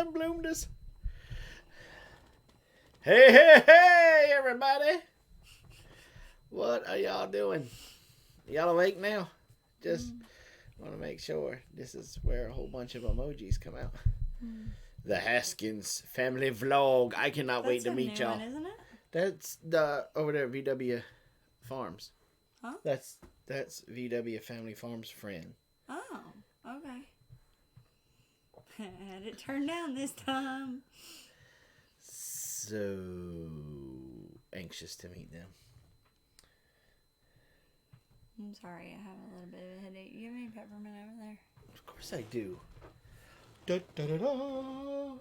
done bloomed us. Hey, everybody. What are y'all doing? Y'all awake now? Just want to make sure. This is where a whole bunch of emojis come out. The Haskins family vlog. I cannot wait to meet y'all. One, isn't it? That's the over there, VW Farms. Huh? That's VW Family Farms friend. Oh, okay. Had it turned down this time. So anxious to meet them. I'm sorry, I have a little bit of a headache. You have any peppermint over there? Of course I do. Da, da, da, da.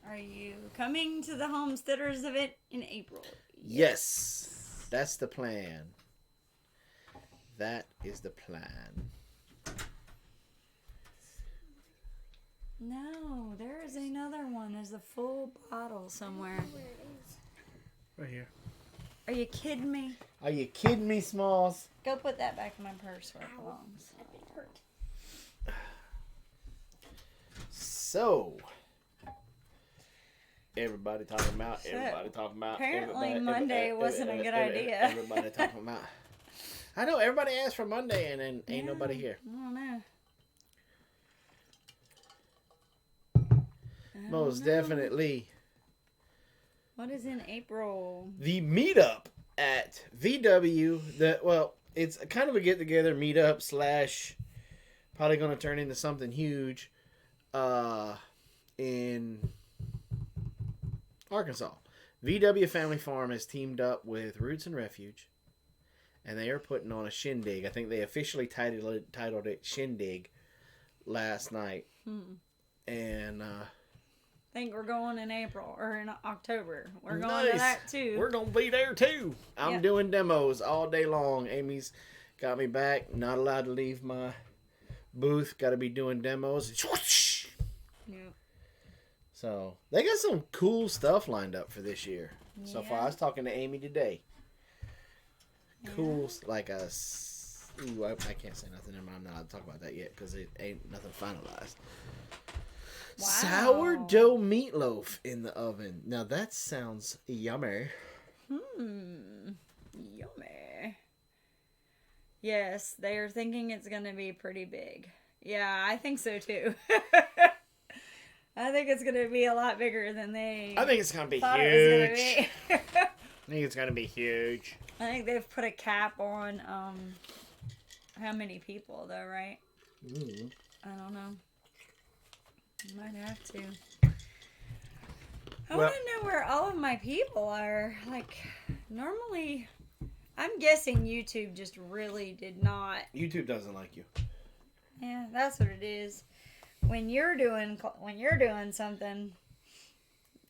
Are you coming to the Homesteaders event in April? Yes. That's the plan. That is the plan. No, there is another one. There's a full bottle somewhere. Right here. Are you kidding me? Are you kidding me, Smalls? Go put that back in my purse where it belongs. So, everybody talking about. Apparently Monday wasn't a good idea. Everybody talking about. I know, everybody asked for Monday and then ain't nobody here. I don't know. Most definitely. What is in April? The meetup at VW. It's kind of a get together meetup / probably going to turn into something huge in Arkansas. VW Family Farm has teamed up with Roots and Refuge, and they are putting on a shindig. I think they officially titled it Shindig last night. And I think we're going in April or in October. We're going to that too. We're going to be there too. I'm doing demos all day long. Amy's got me back. Not allowed to leave my booth. Got to be doing demos. Yeah. So they got some cool stuff lined up for this year. So far, I was talking to Amy today. Cool, like a. Ooh, I can't say nothing. I'm not allowed to talk about that yet because it ain't nothing finalized. Wow. Sourdough meatloaf in the oven. Now that sounds yummy. Yummy. Yes, they are thinking it's going to be pretty big. Yeah, I think so too. I think it's going to be a lot bigger than they I think it's going to be thought huge. It was gonna be. I think it's going to be huge. I think they've put a cap on how many people though, right? I don't know. Might have to. I want to know where all of my people are. Like, normally, I'm guessing YouTube just really did not. YouTube doesn't like you. Yeah, that's what it is. When you're doing something,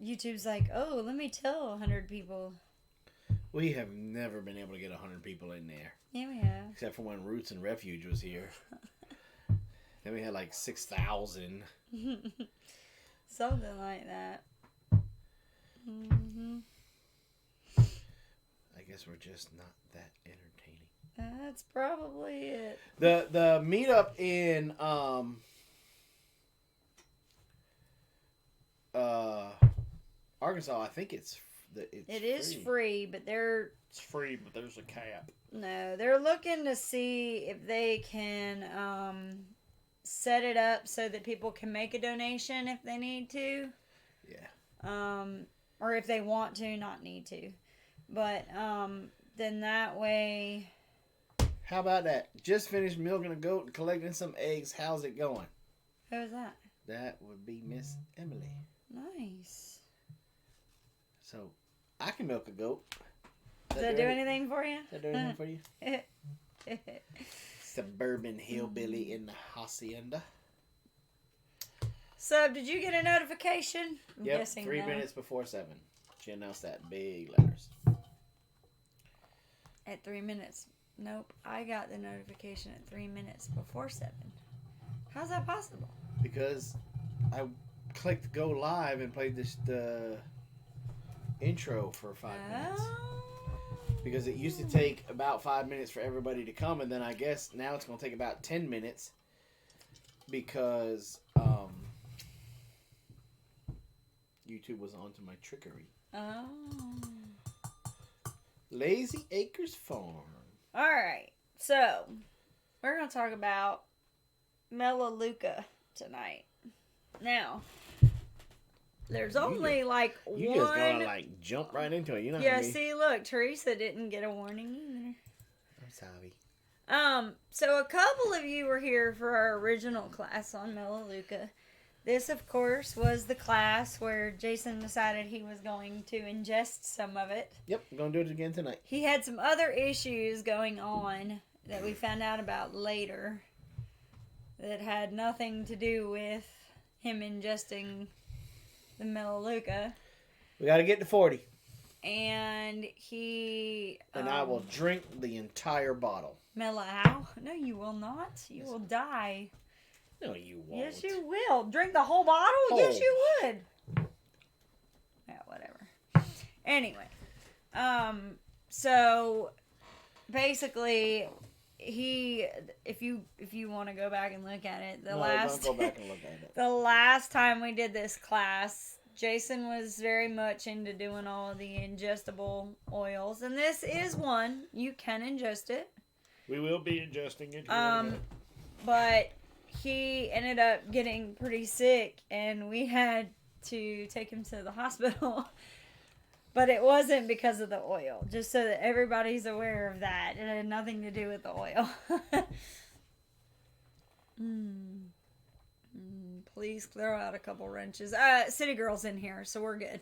YouTube's like, oh, let me tell 100 people. We have never been able to get 100 people in there. Yeah, we have. Except for when Roots and Refuge was here. Then we had like 6,000. Something like that. I guess we're just not that entertaining. That's probably it. The meetup in Arkansas, I think it's free, but it's free, but there's a cap. No, they're looking to see if they can set it up so that people can make a donation if they need to. Yeah. Or if they want to, not need to. But then that way. How about that? Just finished milking a goat and collecting some eggs. How's it going? Who was that? That would be Miss Emily. Nice. So, I can milk a goat. Does that do anything for you? Does that do anything for you? Suburban hillbilly in the hacienda. So, did you get a notification? Yep, 3 minutes before 7. She announced that in big letters. At 3 minutes. Nope, I got the notification at 3 minutes before 7. How's that possible? Because I clicked go live and played the intro for 5 minutes. Because it used to take about 5 minutes for everybody to come, and then I guess now it's going to take about 10 minutes because YouTube was onto my trickery. Oh. Lazy Acres Farm. All right. So, we're going to talk about Melaleuca tonight. Now, there's only like one. You just gonna like jump right into it. You know. Yeah. See, look, Teresa didn't get a warning either. I'm sorry. So a couple of you were here for our original class on Melaleuca. This, of course, was the class where Jason decided he was going to ingest some of it. Yep, I'm going to do it again tonight. He had some other issues going on that we found out about later that had nothing to do with him ingesting the Melaleuca. We got to get to 40. And he... And I will drink the entire bottle. Melau? No, you will not. You will die. No, you won't. Yes, you will. Drink the whole bottle? Oh. Yes, you would. Yeah, whatever. Anyway. So, basically, if you want to go back and look at it, don't go back and look at it. The last time we did this class, Jason was very much into doing all of the ingestible oils, and this is one. You can ingest it. We will be ingesting it. But he ended up getting pretty sick, and we had to take him to the hospital. But it wasn't because of the oil, just so that everybody's aware of that. It had nothing to do with the oil. Please throw out a couple wrenches. City Girl's in here, so we're good.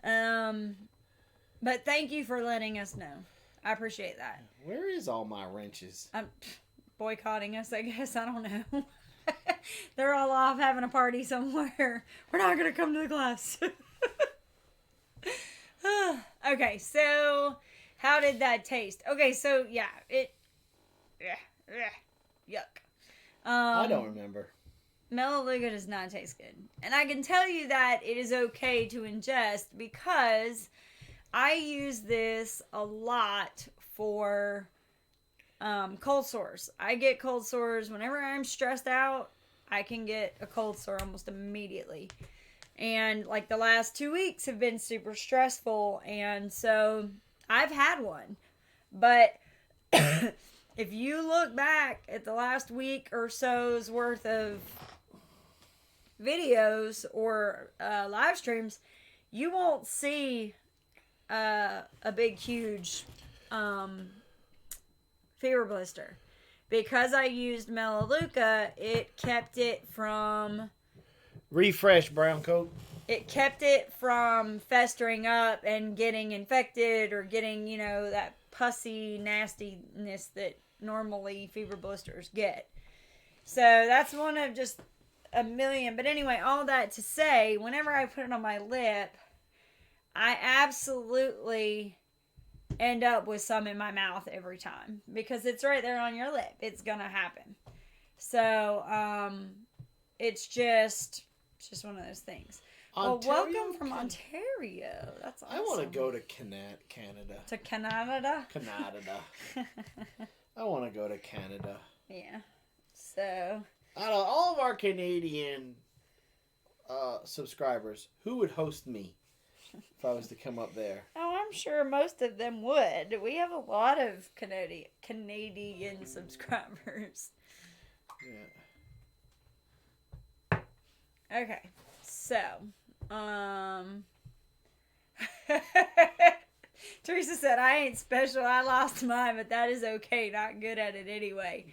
But thank you for letting us know. I appreciate that. Where is all my wrenches? I'm boycotting us, I guess. I don't know. They're all off having a party somewhere. We're not going to come to the class. Okay, so how did that taste? Okay, so yeah, yuck. I don't remember. Melaleuca does not taste good. And I can tell you that it is okay to ingest because I use this a lot for cold sores. I get cold sores whenever I'm stressed out. I can get a cold sore almost immediately. And like the last 2 weeks have been super stressful. And so I've had one. But if you look back at the last week or so's worth of videos or live streams, you won't see a big, huge fever blister. Because I used Melaleuca, it kept it from... Refresh, brown coat. It kept it from festering up and getting infected or getting, that pussy nastiness that normally fever blisters get. So that's one of just a million. But anyway, all that to say, whenever I put it on my lip, I absolutely end up with some in my mouth every time. Because it's right there on your lip. It's going to happen. So, it's just one of those things. Ontario, well, welcome from Ontario. That's awesome. I want to go to Canada. To Canada? Canada. I want to go to Canada. Yeah. So. Out of all of our Canadian subscribers, who would host me if I was to come up there? Oh, I'm sure most of them would. We have a lot of Canadian subscribers. Yeah. Okay, so, Teresa said, I ain't special, I lost mine, but that is okay, not good at it anyway.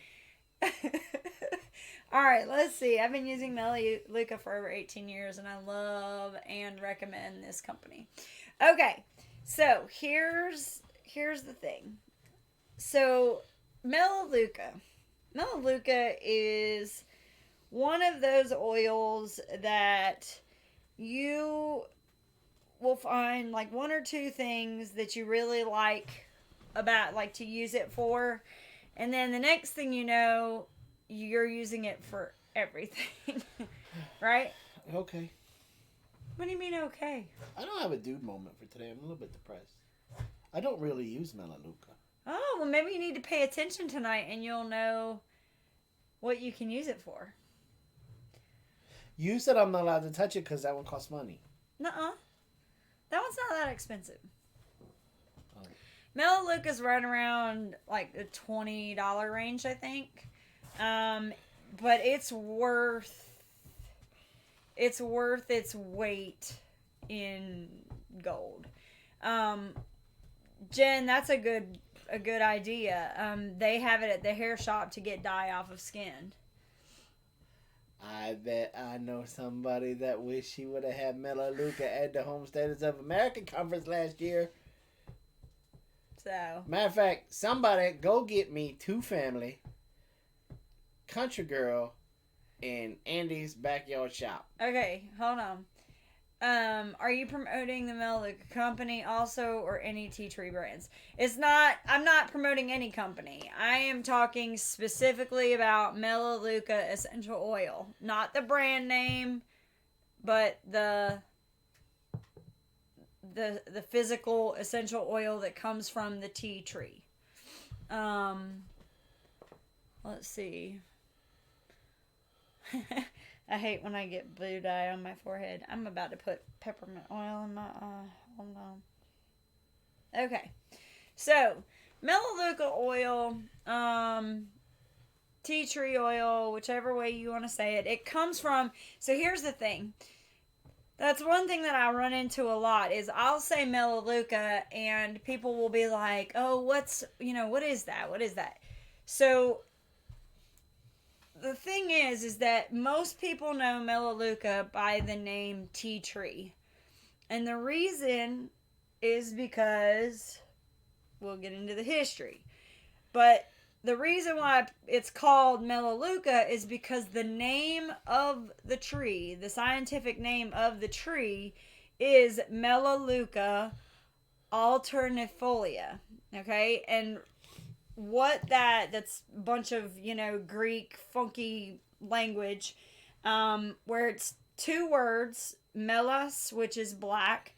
Alright, let's see, I've been using Melaleuca for over 18 years, and I love and recommend this company. Okay, so, here's the thing. So, Melaleuca is one of those oils that you will find like one or two things that you really like to use it for. And then the next thing you know, you're using it for everything. Right? Okay. What do you mean okay? I don't have a dude moment for today. I'm a little bit depressed. I don't really use Melaleuca. Oh, well maybe you need to pay attention tonight and you'll know what you can use it for. You said I'm not allowed to touch it because that one costs money. Nuh-uh. That one's not that expensive. Oh. Melaleuca's right around like the $20 range, I think. But it's worth its weight in gold. Jen, that's a good idea. They have it at the hair shop to get dye off of skin. I bet I know somebody that wish she would have had Melaleuca at the Homesteaders of America conference last year. So. Matter of fact, somebody go get me 2 family, Country Girl, and Andy's Backyard Shop. Okay, hold on. Are you promoting the Melaleuca company also, or any tea tree brands? I'm not promoting any company. I am talking specifically about Melaleuca essential oil. Not the brand name, but the physical essential oil that comes from the tea tree. Let's see. I hate when I get blue dye on my forehead. I'm about to put peppermint oil in my eye. Hold on. Okay. So, Melaleuca oil, tea tree oil, whichever way you want to say it. It comes from... So, here's the thing. That's one thing that I run into a lot is I'll say Melaleuca and people will be like, oh, what is that? What is that? So... The thing is that most people know Melaleuca by the name tea tree. And the reason is because, we'll get into the history, but the reason why it's called Melaleuca is because the name of the tree, the scientific name of the tree, is Melaleuca alternifolia. Okay? And that's a bunch of, Greek funky language, where it's 2 words, melas, which is black,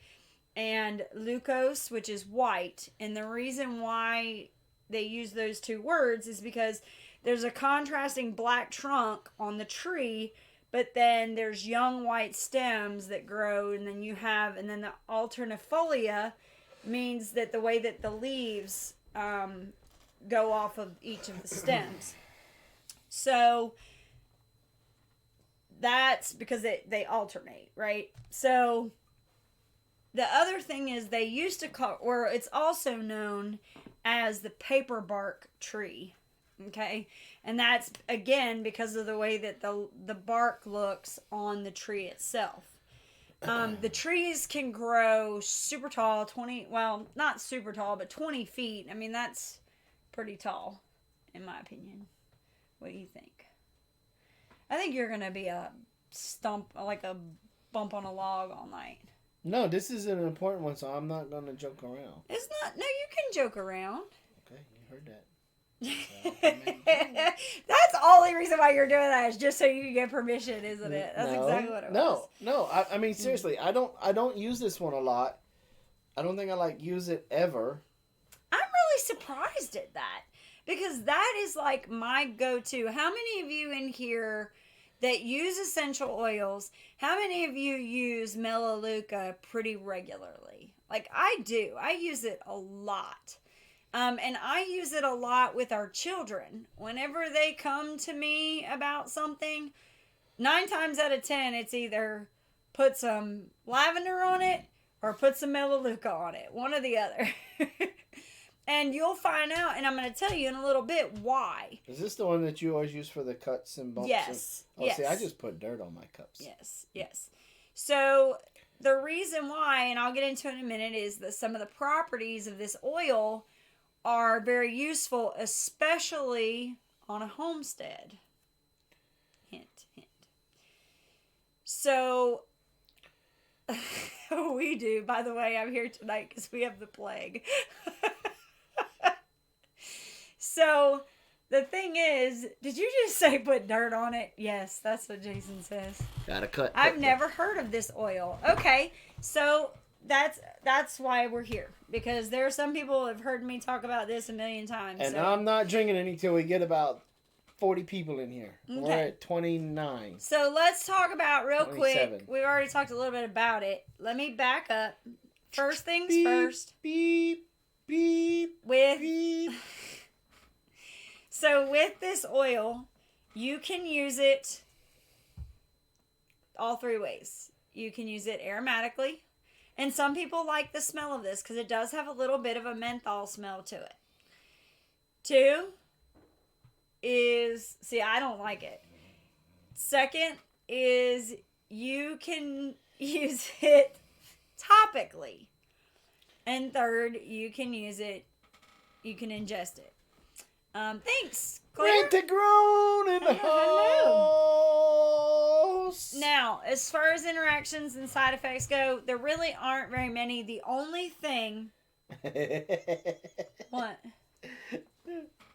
and leukos, which is white. And the reason why they use those 2 words is because there's a contrasting black trunk on the tree, but then there's young white stems that grow, and then the alternifolia means that the way that the leaves, go off of each of the stems. So that's because they alternate, right? So the other thing is they used to call, or it's also known as the paper bark tree. Okay? And that's again because of the way that the bark looks on the tree itself. The trees can grow super tall, not super tall, but 20 feet. I mean, that's pretty tall, in my opinion. What do you think? I think you're going to be a stump, like a bump on a log all night. No, this is an important one, so I'm not going to joke around. It's not. No, you can joke around. Okay, you heard that. That's the only reason why you're doing that is just so you can get permission, isn't it? That's exactly what it was. No. I mean, seriously, I don't use this one a lot. I don't think I use it ever. I'm really surprised at that because that is like my go-to. How many of you in here that use essential oils, how many of you use Melaleuca pretty regularly? Like I do. I use it a lot. And I use it a lot with our children. Whenever they come to me about something, 9 times out of 10, it's either put some lavender on it or put some Melaleuca on it. One or the other. And you'll find out, and I'm going to tell you in a little bit why. Is this the one that you always use for the cuts and bumps? Yes. See, I just put dirt on my cups. Yes. So the reason why, and I'll get into it in a minute, is that some of the properties of this oil are very useful, especially on a homestead. Hint. So we do. By the way, I'm here tonight because we have the plague. So, the thing is, did you just say put dirt on it? Yes, that's what Jason says. Gotta cut. I've never heard of this oil. Okay, so that's why we're here. Because there are some people who have heard me talk about this a million times. And so. I'm not drinking any till we get about 40 people in here. Okay. We're at 29. So let's talk about real 27. quick. We've already talked a little bit about it. Let me back up. First things Beep, first. Beep, beep, With beep. So with this oil, you can use it all three ways. You can use it aromatically. And some people like the smell of this because it does have a little bit of a menthol smell to it. 2 is, see, I don't like it. Second is you can use it topically. And third, you can use it, you can ingest it. Thanks, Claire. Rent a grown in the house. Now, as far as interactions and side effects go, there really aren't very many. The only thing... What?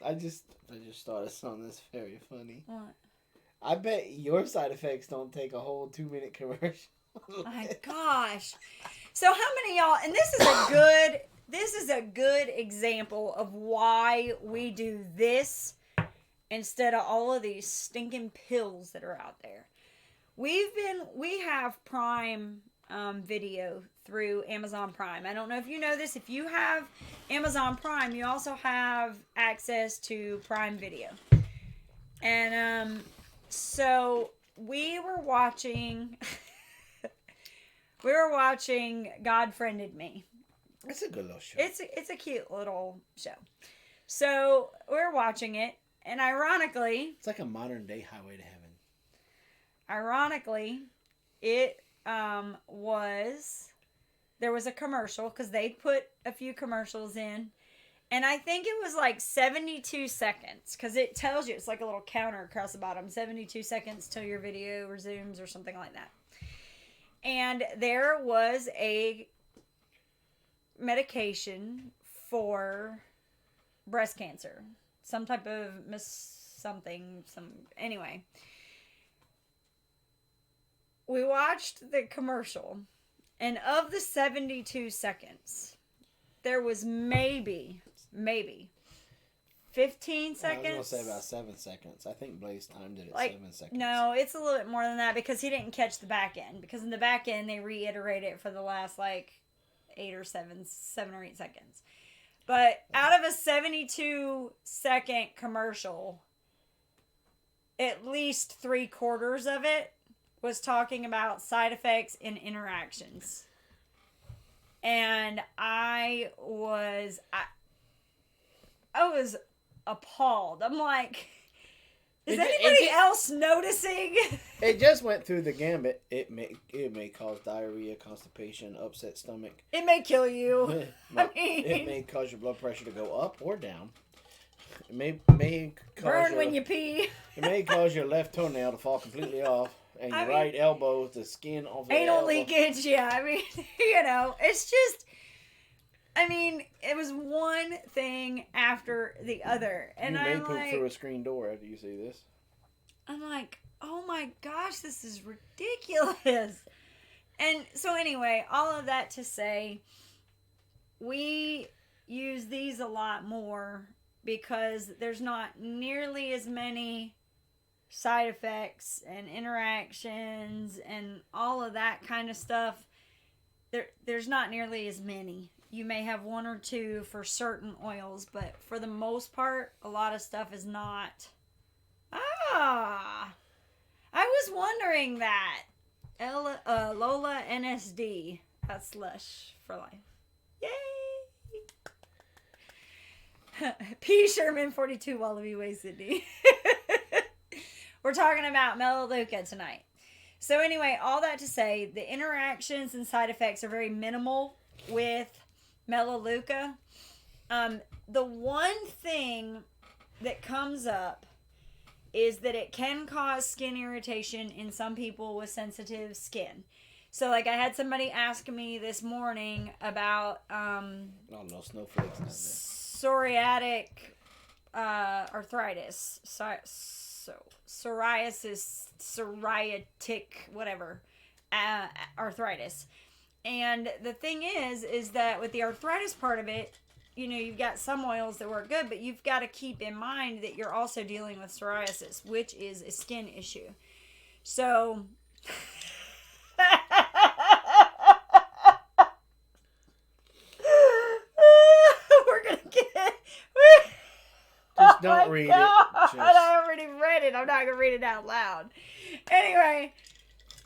I just thought of something that's very funny. What? I bet your side effects don't take a whole 2-minute commercial. Oh my gosh. So how many of y'all, and this is a good example of why we do this instead of all of these stinking pills that are out there. We have Prime Video through Amazon Prime. I don't know if you know this. If you have Amazon Prime, you also have access to Prime Video. And so we were watching God Friended Me. It's a good little show. It's a cute little show. So we're watching it, and ironically, it's like a modern day Highway to Heaven. Ironically, it there was a commercial because they put a few commercials in, and I think it was like 72 seconds because it tells you, it's like a little counter across the bottom, 72 seconds till your video resumes or something like that. And there was a medication for breast cancer, some type of anyway. We watched the commercial, and of the 72 seconds, there was maybe 15 seconds. I was going to say about 7 seconds. I think Blaze timed it at 7 seconds. No, it's a little bit more than that because he didn't catch the back end. Because in the back end, they reiterate it for the last 7 or 8 seconds. But out of a 72-second commercial, at least 3/4 of it was talking about side effects and interactions. And I was appalled. I'm like, is anybody else noticing? It just went through the gambit. It may cause diarrhea, constipation, upset stomach. It may kill you. It may cause your blood pressure to go up or down. It may cause burn when you pee. It may cause your left toenail to fall completely off, and your right elbow, the skin off the anal elbow. leakage. Yeah, I mean, it's just. I mean, it was one thing after the other, and you may poop through a screen door after you see this. I'm like, oh my gosh, this is ridiculous. And so anyway, all of that to say, we use these a lot more because there's not nearly as many side effects and interactions and all of that kind of stuff. There's not nearly as many. You may have 1 or 2 for certain oils, but for the most part, a lot of stuff is not. I was wondering that. Lola NSD. That's Lush for life. Yay! P. Sherman 42 Wallaby Way, Sydney. We're talking about Melaleuca tonight. So anyway, all that to say, the interactions and side effects are very minimal with Melaleuca. The one thing that comes up is that it can cause skin irritation in some people with sensitive skin. So like I had somebody ask me this morning about snowflakes. psoriatic arthritis. Psoriatic, whatever, arthritis. And the thing is that with the arthritis part of it, you've got some oils that work good, but you've got to keep in mind that you're also dealing with psoriasis, which is a skin issue. So we're gonna get. Just don't read it. I already read it. I'm not gonna read it out loud. Anyway,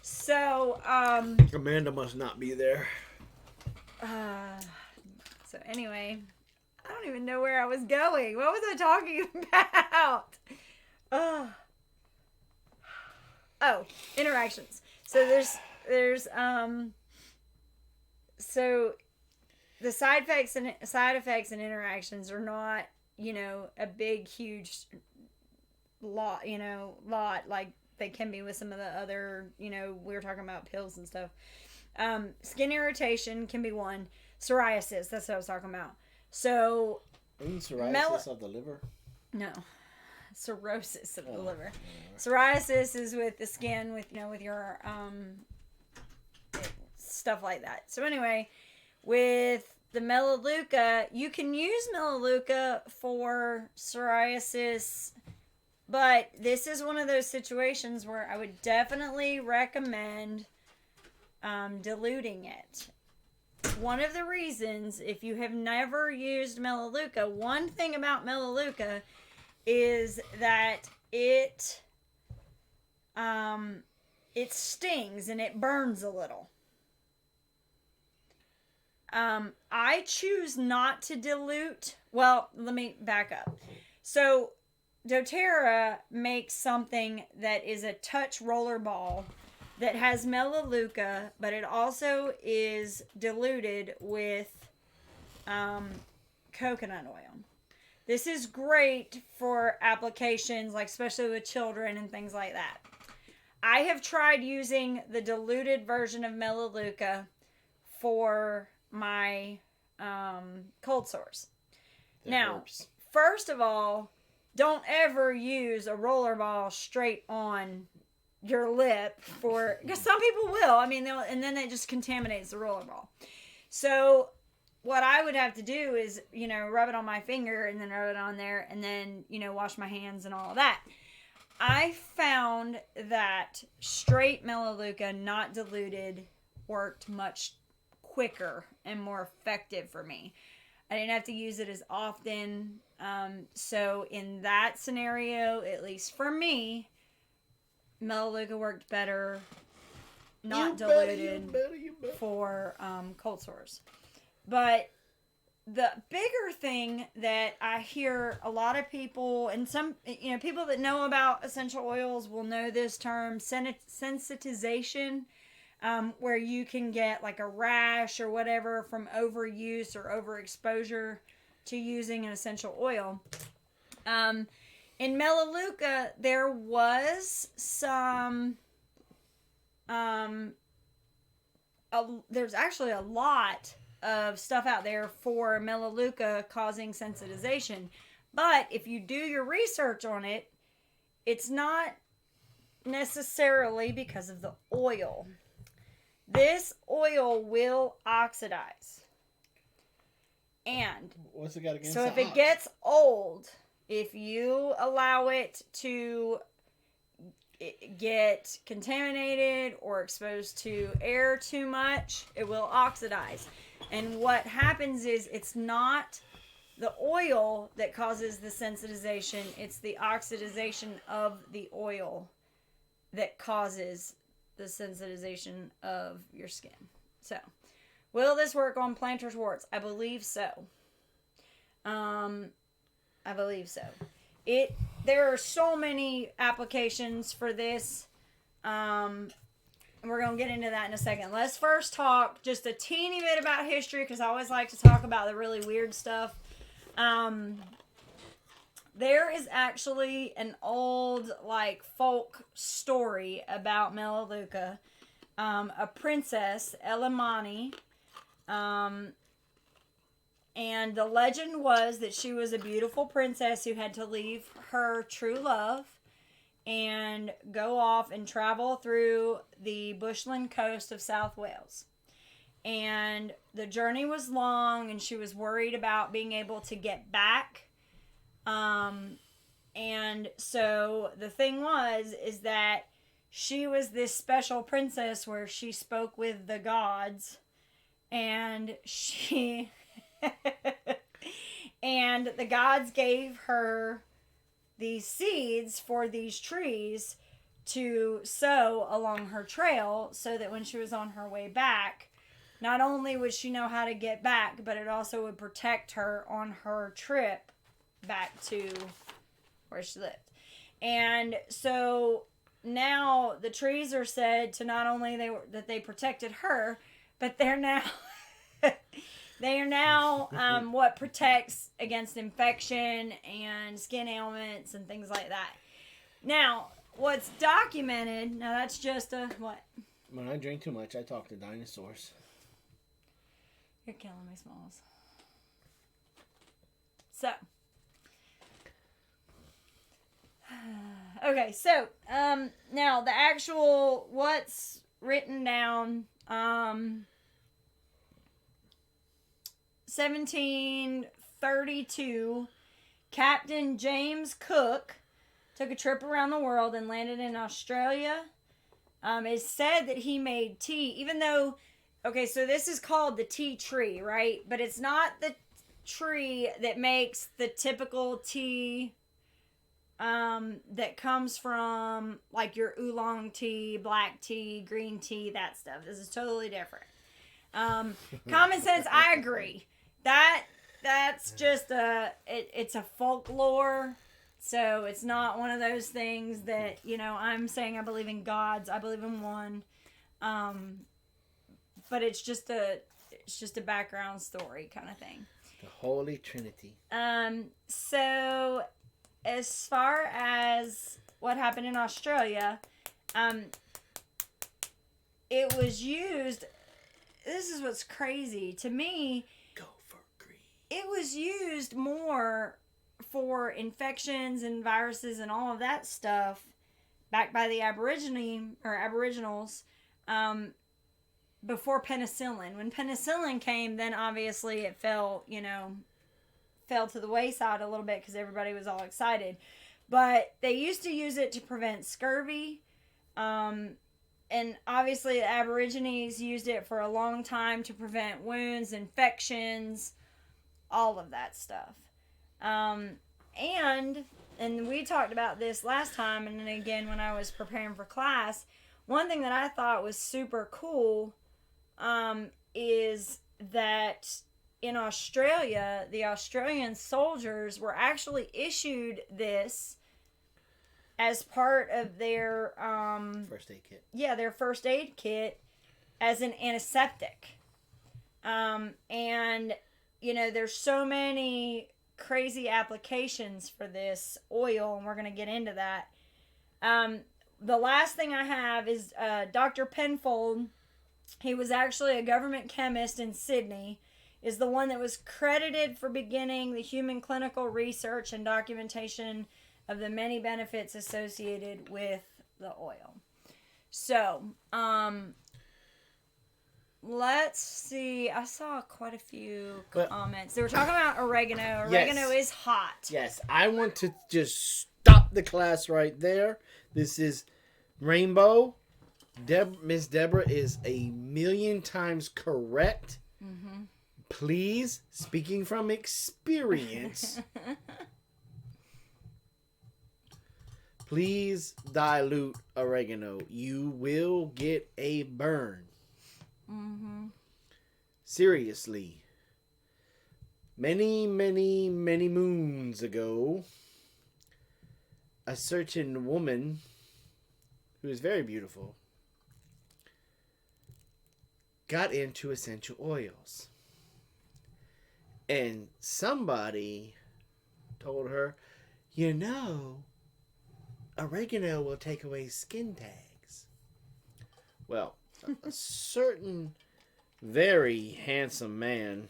so Amanda must not be there. So anyway, I don't even know where I was going. What was I talking about? Oh, interactions. So there's so the side effects and interactions are not, a big huge lot like they can be with some of the other, we were talking about pills and stuff. Skin irritation can be one. Psoriasis, that's what I was talking about. So isn't psoriasis of the liver? No. Cirrhosis of the liver. Psoriasis is with the skin, with your stuff like that. So anyway, with the Melaleuca, you can use Melaleuca for psoriasis, but this is one of those situations where I would definitely recommend diluting it. One of the reasons, if you have never used Melaleuca, one thing about Melaleuca is that it stings and it burns a little. I choose not to dilute. Well, let me back up. So doTERRA makes something that is a touch roller ball that has Melaleuca, but it also is diluted with coconut oil. This is great for applications, like especially with children and things like that. I have tried using the diluted version of Melaleuca for my cold sores. Now, first of all, don't ever use a roller ball straight on your lip because some people will. I mean, and then it just contaminates the roller ball. So what I would have to do is, rub it on my finger and then rub it on there and then, wash my hands and all of that. I found that straight Melaleuca, not diluted, worked much quicker and more effective for me. I didn't have to use it as often. So in that scenario, at least for me, Melaleuca worked better, not diluted, for cold sores. But the bigger thing that I hear a lot of people, and some, people that know about essential oils will know this term, sensitization, where you can get like a rash or whatever from overuse or overexposure to using an essential oil. In Melaleuca, there was some, there's actually a lot of stuff out there for Melaleuca causing sensitization. But if you do your research on it, it's not necessarily because of the oil. This oil will oxidize. And what's it got against so if it gets old, if you allow it to get contaminated or exposed to air too much, it will oxidize. And what happens is it's not the oil that causes the sensitization, it's the oxidization of the oil that causes the sensitization of your skin. So, will this work on plantar's warts? I believe so. I believe so. There are so many applications for this. We're going to get into that in a second. Let's first talk just a teeny bit about history, because I always like to talk about the really weird stuff. There is actually an old, folk story about Melaleuca. A princess, Elamani, and the legend was that she was a beautiful princess who had to leave her true love and go off and travel through the bushland coast of South Wales. and the journey was long, and she was worried about being able to get back. And so the thing is that she was this special princess where she spoke with the gods, and she and the gods gave her these seeds for these trees to sow along her trail, so that when she was on her way back, not only would she know how to get back, but it also would protect her on her trip back to where she lived. And so now the trees are said to not only that they protected her, but they are now what protects against infection and skin ailments and things like that. Now, what's documented, now that's just a what? When I drink too much, I talk to dinosaurs. You're killing me, Smalls. So, okay, so now the actual what's written down, 1732, Captain James Cook took a trip around the world and landed in Australia. It's said that he made tea, even though, okay, so this is called the tea tree, right? But it's not the tree that makes the typical tea that comes from like your oolong tea, black tea, green tea, that stuff. This is totally different. Common sense, I agree. That's just it's a folklore. So it's not one of those things that, I'm saying I believe in gods. I believe in one. But it's just a background story kind of thing. The Holy Trinity. So as far as what happened in Australia, it was used, this is what's crazy to me. Go for green. It was used more for infections and viruses and all of that stuff back by the Aboriginals before penicillin. When penicillin came, then obviously it fell to the wayside a little bit because everybody was all excited. But they used to use it to prevent scurvy. And obviously the Aborigines used it for a long time to prevent wounds, infections, all of that stuff. And we talked about this last time, and then again when I was preparing for class, one thing that I thought was super cool is that in Australia, the Australian soldiers were actually issued this as part of their first aid kit. Yeah, their first aid kit as an antiseptic. And there's so many crazy applications for this oil, and we're going to get into that. The last thing I have is Dr. Penfold. He was actually a government chemist in Sydney, is the one that was credited for beginning the human clinical research and documentation of the many benefits associated with the oil. So, let's see. I saw quite a few comments. They were talking about oregano. Oregano is hot. Yes, I want to just stop the class right there. This is Rainbow. Miss Deborah is 1,000,000 times correct. Mm-hmm. Please, speaking from experience, please dilute oregano. You will get a burn. Mm-hmm. Seriously. Many, many, many moons ago, a certain woman who is very beautiful got into essential oils. And somebody told her, oregano will take away skin tags. Well, a certain very handsome man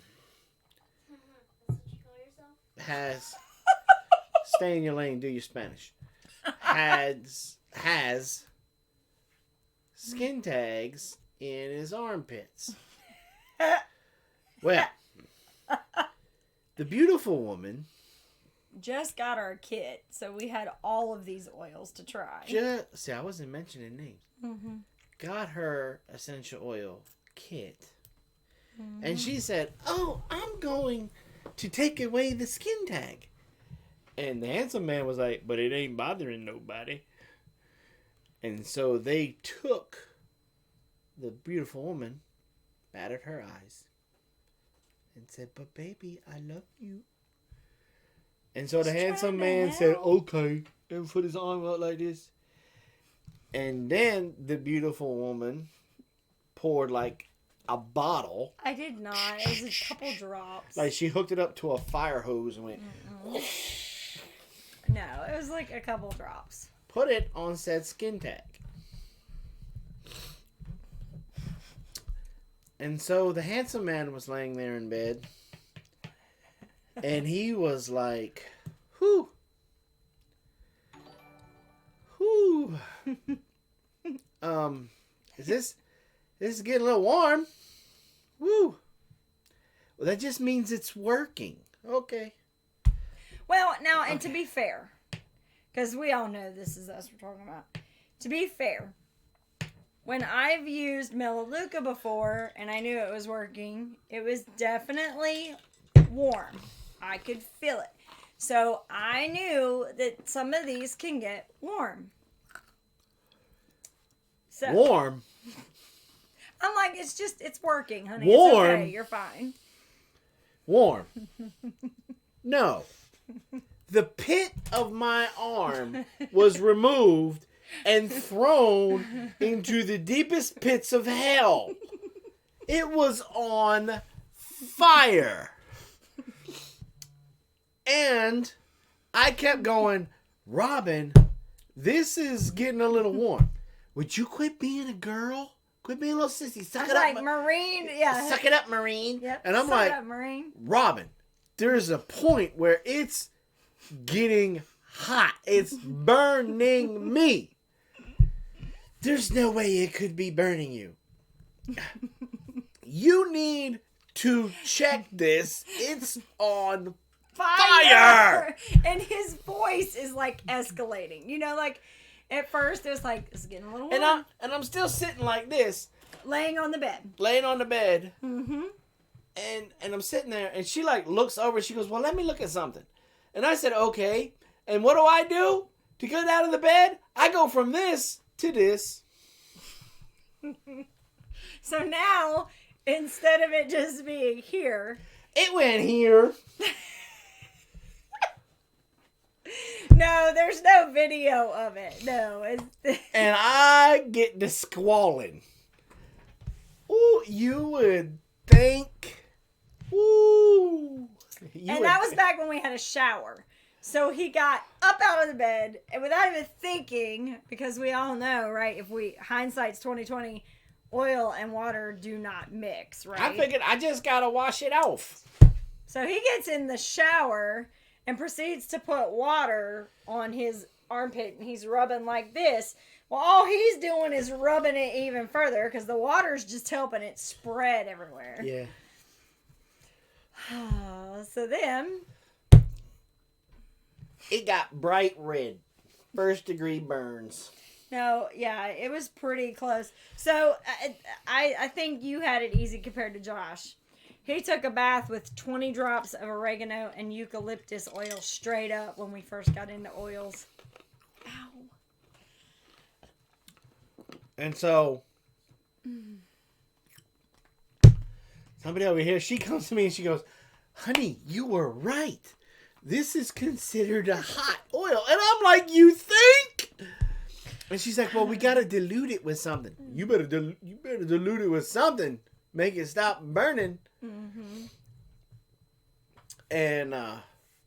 has, stay in your lane, do your Spanish, has skin tags in his armpits. Well, the beautiful woman just got our kit, so we had all of these oils to try. see, I wasn't mentioning names. Mm-hmm. Got her essential oil kit. Mm-hmm. And she said, "Oh, I'm going to take away the skin tag." And the handsome man was like, "But it ain't bothering nobody." And so they took the beautiful woman, batted her eyes, and said, "But baby, I love you." And so the handsome man said, "Okay," and put his arm out like this. And then the beautiful woman poured like a bottle. I did not. It was a couple drops. Like she hooked it up to a fire hose and went. No, it was like a couple drops. Put it on said skin tag. And so the handsome man was laying there in bed. And he was like, whew. Whew. This is getting a little warm. Woo. Well, that just means it's working. Okay. Well, now, and to be fair, because we all know this is us we're talking about. To be fair, when I've used Melaleuca before and I knew it was working, it was definitely warm. I could feel it. So I knew that some of these can get warm. So, warm? I'm like, it's working, honey. Warm? It's okay. You're fine. Warm. No. The pit of my arm was removed and thrown into the deepest pits of hell. It was on fire. And I kept going, "Robyn, this is getting a little warm. Would you quit being a girl? Quit being a little sissy. Suck it up. Like Marine, yeah. Suck it up, Marine." Yep. And I'm Suck like, it up, Marine. "Robyn, there's a point where it's getting hot. It's burning me. There's no way it could be burning you. You need to check this. It's on fire!" And his voice is like escalating. You know, like at first it was like, it's getting a little warm. And I'm still sitting like this, Laying on the bed. Mm-hmm. And I'm sitting there, and she like looks over. She goes, "Well, let me look at something." And I said, "Okay." And what do I do to get out of the bed? I go from this to this. So now, instead of it just being here, it went here. No, there's no video of it. No. And I get the squalling. Ooh, you would think. Ooh. And that was back when we had a shower. So he got up out of the bed and without even thinking, because we all know, right? Hindsight's 2020, oil and water do not mix, right? I figured I just gotta wash it off. So he gets in the shower and proceeds to put water on his armpit, and he's rubbing like this. Well, all he's doing is rubbing it even further because the water's just helping it spread everywhere. Yeah. So then it got bright red. 1st-degree burns. No, yeah, it was pretty close. So I think you had it easy compared to Josh. He took a bath with 20 drops of oregano and eucalyptus oil straight up when we first got into oils. Ow. And so, somebody over here, she comes to me and she goes, "Honey, you were right. This is considered a hot oil." And I'm like, "You think?" And she's like, "Well, we gotta dilute it with something." You better dilute it with something. Make it stop burning. Mm-hmm. And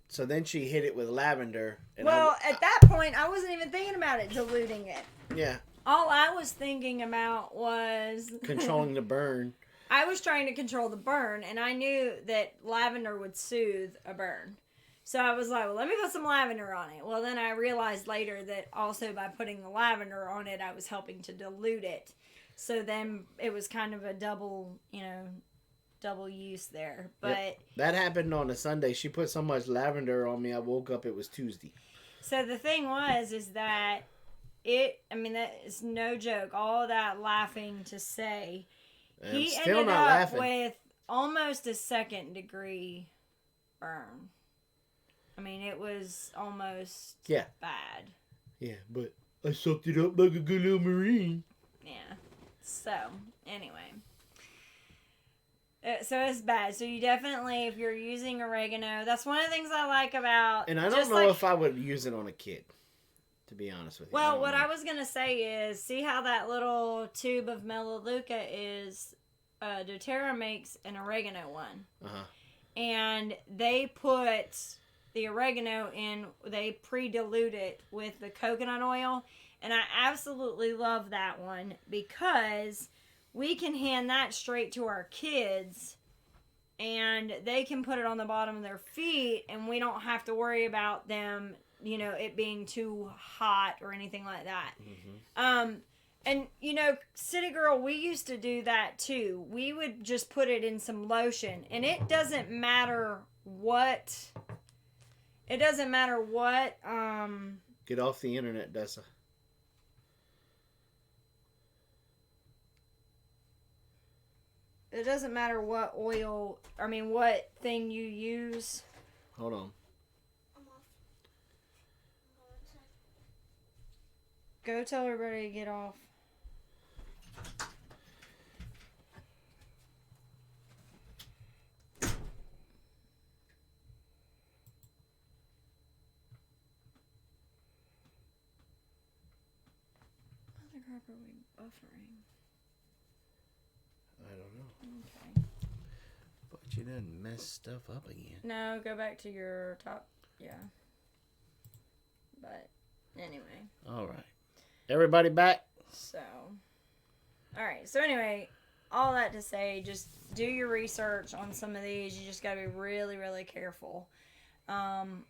so then she hit it with lavender. And Well, at that point, I wasn't even thinking about it, diluting it. Yeah. All I was thinking about was controlling the burn. I was trying to control the burn, and I knew that lavender would soothe a burn. So I was like, well, let me put some lavender on it. Well, then I realized later that also by putting the lavender on it, I was helping to dilute it. So then it was kind of a double, double use there. But Yep. That happened on a Sunday. She put so much lavender on me. I woke up. It was Tuesday. so the thing is that that is no joke. All that laughing to say, I'm he still ended not up laughing. with almost a 2nd-degree burn. I mean, it was almost bad. Yeah, but I sucked it up like a good little Marine. Yeah. So, anyway. So it's bad. So you definitely, if you're using oregano, that's one of the things I like about... And I don't know if I would use it on a kid, to be honest with you. Well, what I was going to say is, see how that little tube of Melaleuca is... doTERRA makes an oregano one. Uh-huh. And they put the oregano in, they pre-dilute it with the coconut oil. And I absolutely love that one because we can hand that straight to our kids and they can put it on the bottom of their feet and we don't have to worry about them, it being too hot or anything like that. Mm-hmm. And, City Girl, we used to do that too. We would just put it in some lotion. And it doesn't matter what... Get off the internet, Dessa. It doesn't matter what what thing you use. Hold on. Go tell everybody to get off. How the crap are we buffering? I don't know. Okay. But you done messed stuff up again. No, go back to your top. Yeah. But anyway. All right. Everybody back? So. All right. So anyway, all that to say, just do your research on some of these. You just got to be really, really careful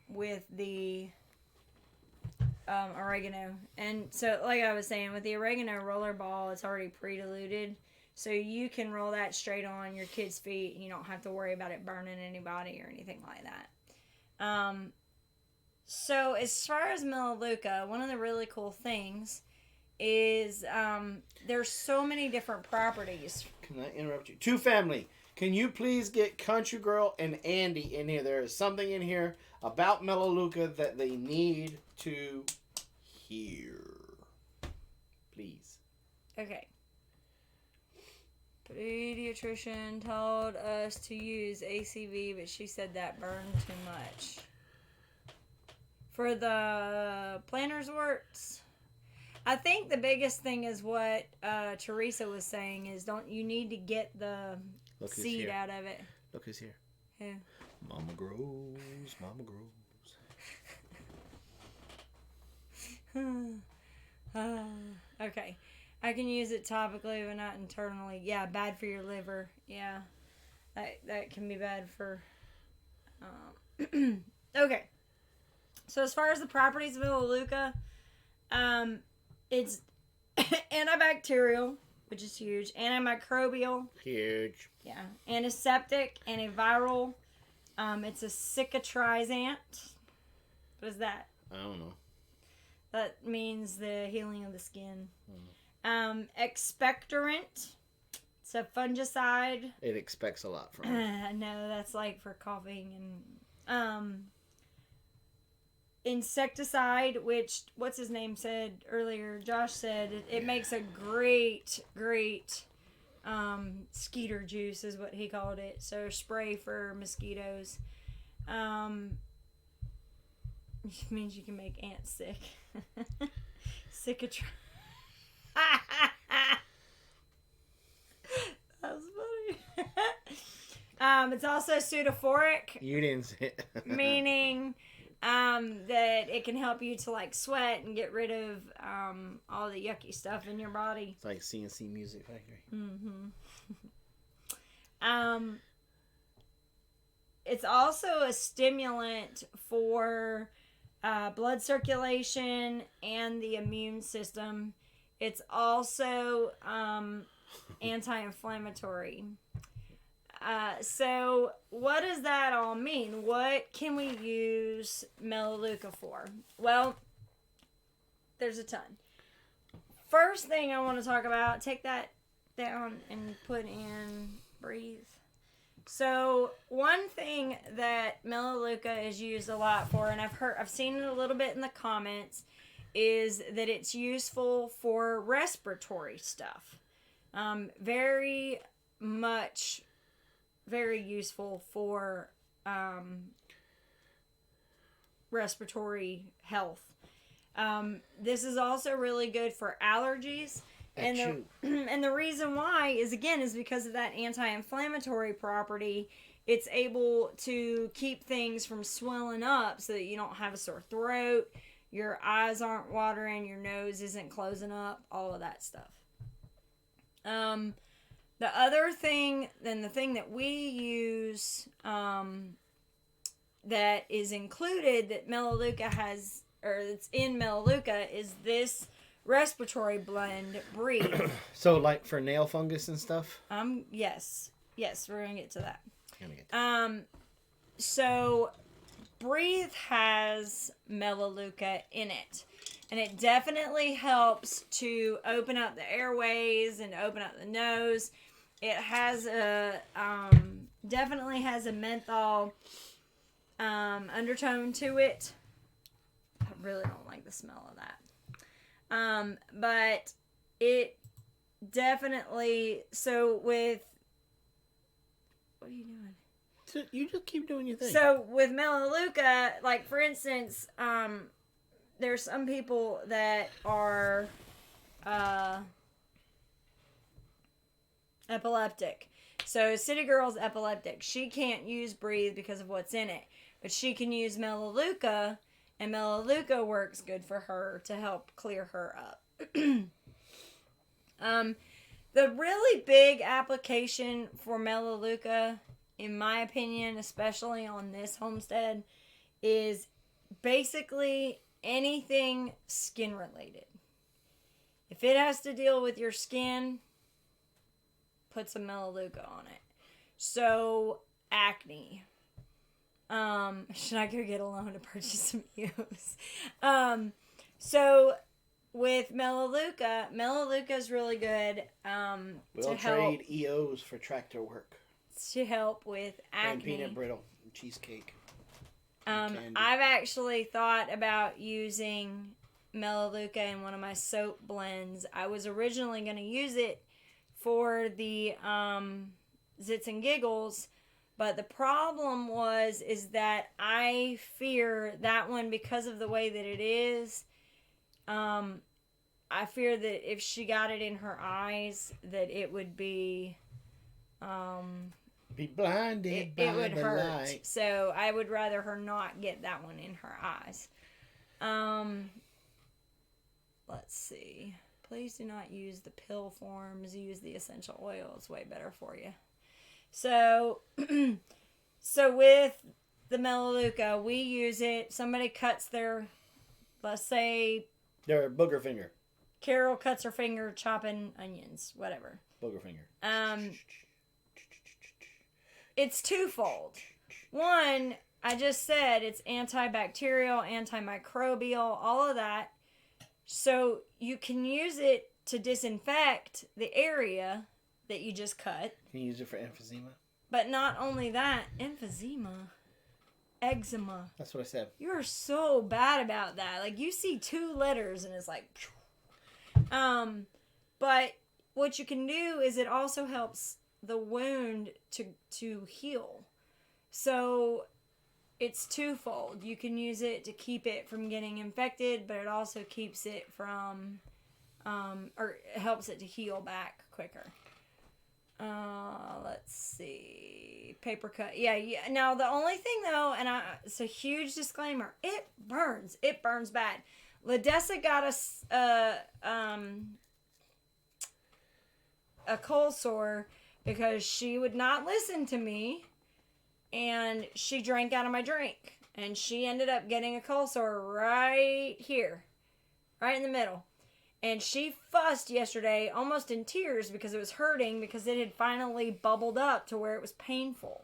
with the oregano. And so, like I was saying, with the oregano roller ball, it's already pre-diluted. So you can roll that straight on your kid's feet and you don't have to worry about it burning anybody or anything like that. So as far as Melaleuca, one of the really cool things is there's so many different properties. Can I interrupt you? Two family, can you please get Country Girl and Andy in here? There is something in here about Melaleuca that they need to hear. Please. Okay. Pediatrician told us to use ACV, but she said that burned too much. For the planter's warts, I think the biggest thing is what Teresa was saying is you need to get the seed out of it. Look who's here. Who? Mama grows. Okay. I can use it topically but not internally. Yeah, bad for your liver. Yeah. That can be bad for... Okay. So as far as the properties of Melaleuca, it's antibacterial, which is huge. Antimicrobial. Huge. Yeah. Antiseptic, antiviral. It's a cicatrizant. What is that? I don't know. That means the healing of the skin. Expectorant. It's a fungicide. It expects a lot from it. No, that's like for coughing and insecticide, which what's his name said earlier. Josh said it makes a great skeeter juice is what he called it. So spray for mosquitoes. It means you can make ants sick. Cicatrizine. That was funny. It's also pseudophoric. You didn't say it. Meaning that it can help you to like sweat and get rid of all the yucky stuff in your body. It's like CNC Music Factory. It's also a stimulant for blood circulation and the immune system. It's also anti-inflammatory. So what does that all mean? What can we use Melaleuca for? Well, there's a ton. First thing I want to talk about, take that down and put in breathe. So one thing that Melaleuca is used a lot for, and I've seen it a little bit in the comments, is that it's useful for respiratory stuff. Very useful for respiratory health. This is also really good for allergies. And the reason why is because of that anti-inflammatory property. It's able to keep things from swelling up so that you don't have a sore throat, your eyes aren't watering, your nose isn't closing up, all of that stuff. The other thing, then the thing that we use that is included that Melaleuca has, or that's in Melaleuca, is this respiratory blend, Breathe. So like for nail fungus and stuff? Yes, we're gonna get to that. So Breathe has Melaleuca in it. And it definitely helps to open up the airways and open up the nose. It has definitely has a menthol undertone to it. I really don't like the smell of that. But it definitely, so with, what are you doing? So you just keep doing your thing. So with Melaleuca, like for instance, there's some people that are epileptic. So City Girl's epileptic. She can't use Breathe because of what's in it. But she can use Melaleuca, and Melaleuca works good for her to help clear her up. The really big application for Melaleuca, in my opinion, especially on this homestead, is basically anything skin related. If it has to deal with your skin, put some Melaleuca on it. So, acne. Should I go get a loan to purchase some EOs? So, with Melaleuca is really good we'll trade EOs for tractor work. To help with acne. And peanut brittle and cheesecake. I've actually thought about using Melaleuca in one of my soap blends. I was originally going to use it for the Zits and Giggles, but the problem is that I fear that one, because of the way that it is, I fear that if she got it in her eyes, that it would be blinded by it would the hurt. light. So I would rather her not get that one in her eyes. Let's see. Please do not use the pill forms. Use the essential oil. It's way better for you. So, so with the Melaleuca, we use it. Somebody cuts their, let's say, their booger finger. Carol cuts her finger chopping onions, whatever. Booger finger. It's twofold. One, I just said it's antibacterial, antimicrobial, all of that. So you can use it to disinfect the area that you just cut. Can you use it for emphysema? But not only that, emphysema, eczema. That's what I said. You're so bad about that. Like, you see 2 letters and it's like... But what you can do is it also helps the wound to heal. So it's twofold. You can use it to keep it from getting infected, but it also keeps it from, or it helps it to heal back quicker. Let's see. Paper cut. Yeah. Now, the only thing though, and it's a huge disclaimer, it burns. It burns bad. Ladessa got us a cold sore because she would not listen to me, and she drank out of my drink, and she ended up getting a cold sore right here, right in the middle. And she fussed yesterday, almost in tears, because it was hurting, because it had finally bubbled up to where it was painful.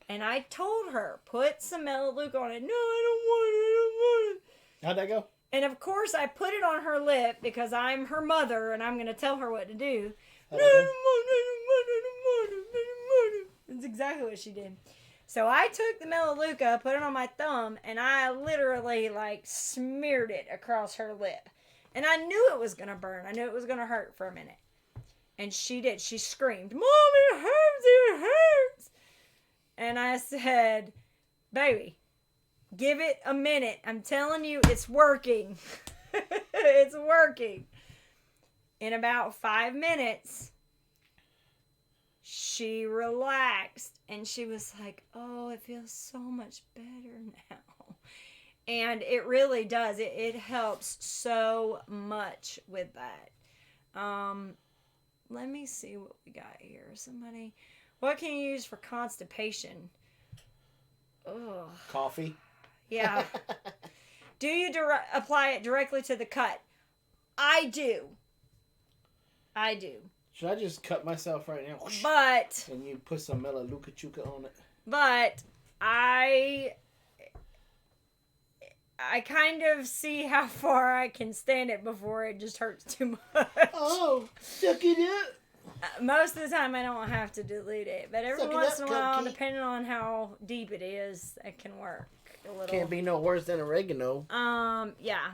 And I told her, put some Melaleuca on it. No, I don't want it. I don't want it. How'd that go? And of course, I put it on her lip because I'm her mother and I'm going to tell her what to do. How'd that go? That's exactly what she did. So I took the Melaleuca, put it on my thumb, and I literally like smeared it across her lip. And I knew it was going to burn. I knew it was going to hurt for a minute. And she did. She screamed, "Mom, it hurts, it hurts." And I said, "Baby, give it a minute. I'm telling you, it's working." It's working. In about 5 minutes, she relaxed and she was like, "Oh, it feels so much better now." And it really does. It helps so much with that. Let me see what we got here. Somebody, what can you use for constipation? Ugh. Coffee. Yeah. Do you apply it directly to the cut? I do. Should I just cut myself right now? But. And you put some Melaleuca on it? But I kind of see how far I can stand it before it just hurts too much. Oh, suck it up. Most of the time I don't have to dilute it, but every Suck it once up, in a while, cupcake. depending on how deep it is, it can work a little. Can't be no worse than oregano. Yeah.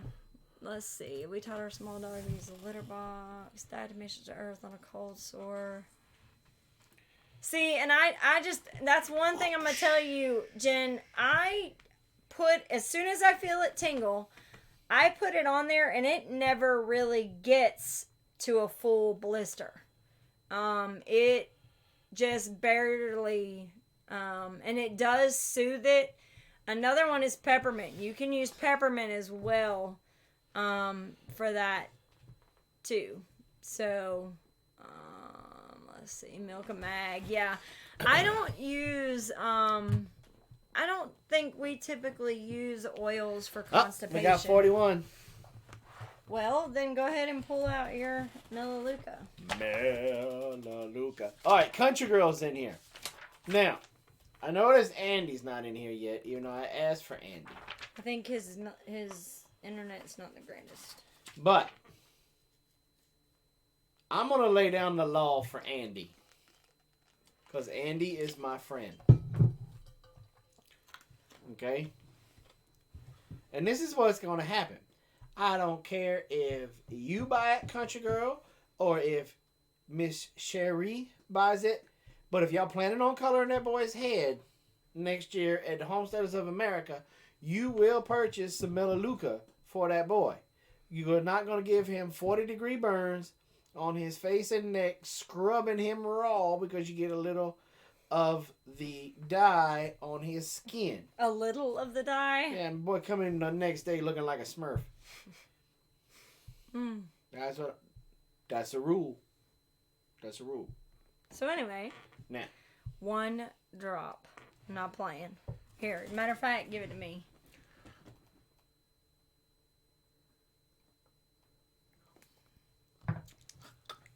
Let's see. We taught our small dog to use a litter box. Died to mission to earth on a cold sore. See, and I just, that's one thing I'm going to tell you, Jen. I put, as soon as I feel it tingle, I put it on there and it never really gets to a full blister. It just barely, and it does soothe it. Another one is peppermint. You can use peppermint as well, for that too. So, let's see, Milk and Mag. Yeah. I don't use, I don't think we typically use oils for constipation. We got 41. Well, then go ahead and pull out your Melaleuca. Melaleuca. All right, Country Girl's in here. Now, I noticed Andy's not in here yet, even though I asked for Andy. I think his internet's not the greatest. But I'm going to lay down the law for Andy. Because Andy is my friend. Okay? And this is what's going to happen. I don't care if you buy it, Country Girl, or if Miss Sherry buys it. But if y'all planning on coloring that boy's head next year at the Homesteaders of America, you will purchase some Melaleuca for that boy. You're not going to give him 40-degree burns on his face and neck, scrubbing him raw because you get a little of the dye on his skin. A little of the dye? Yeah, and boy coming in the next day looking like a Smurf. That's a rule. That's a rule. So anyway. Now. 1 drop. I'm not playing. Here, matter of fact, give it to me.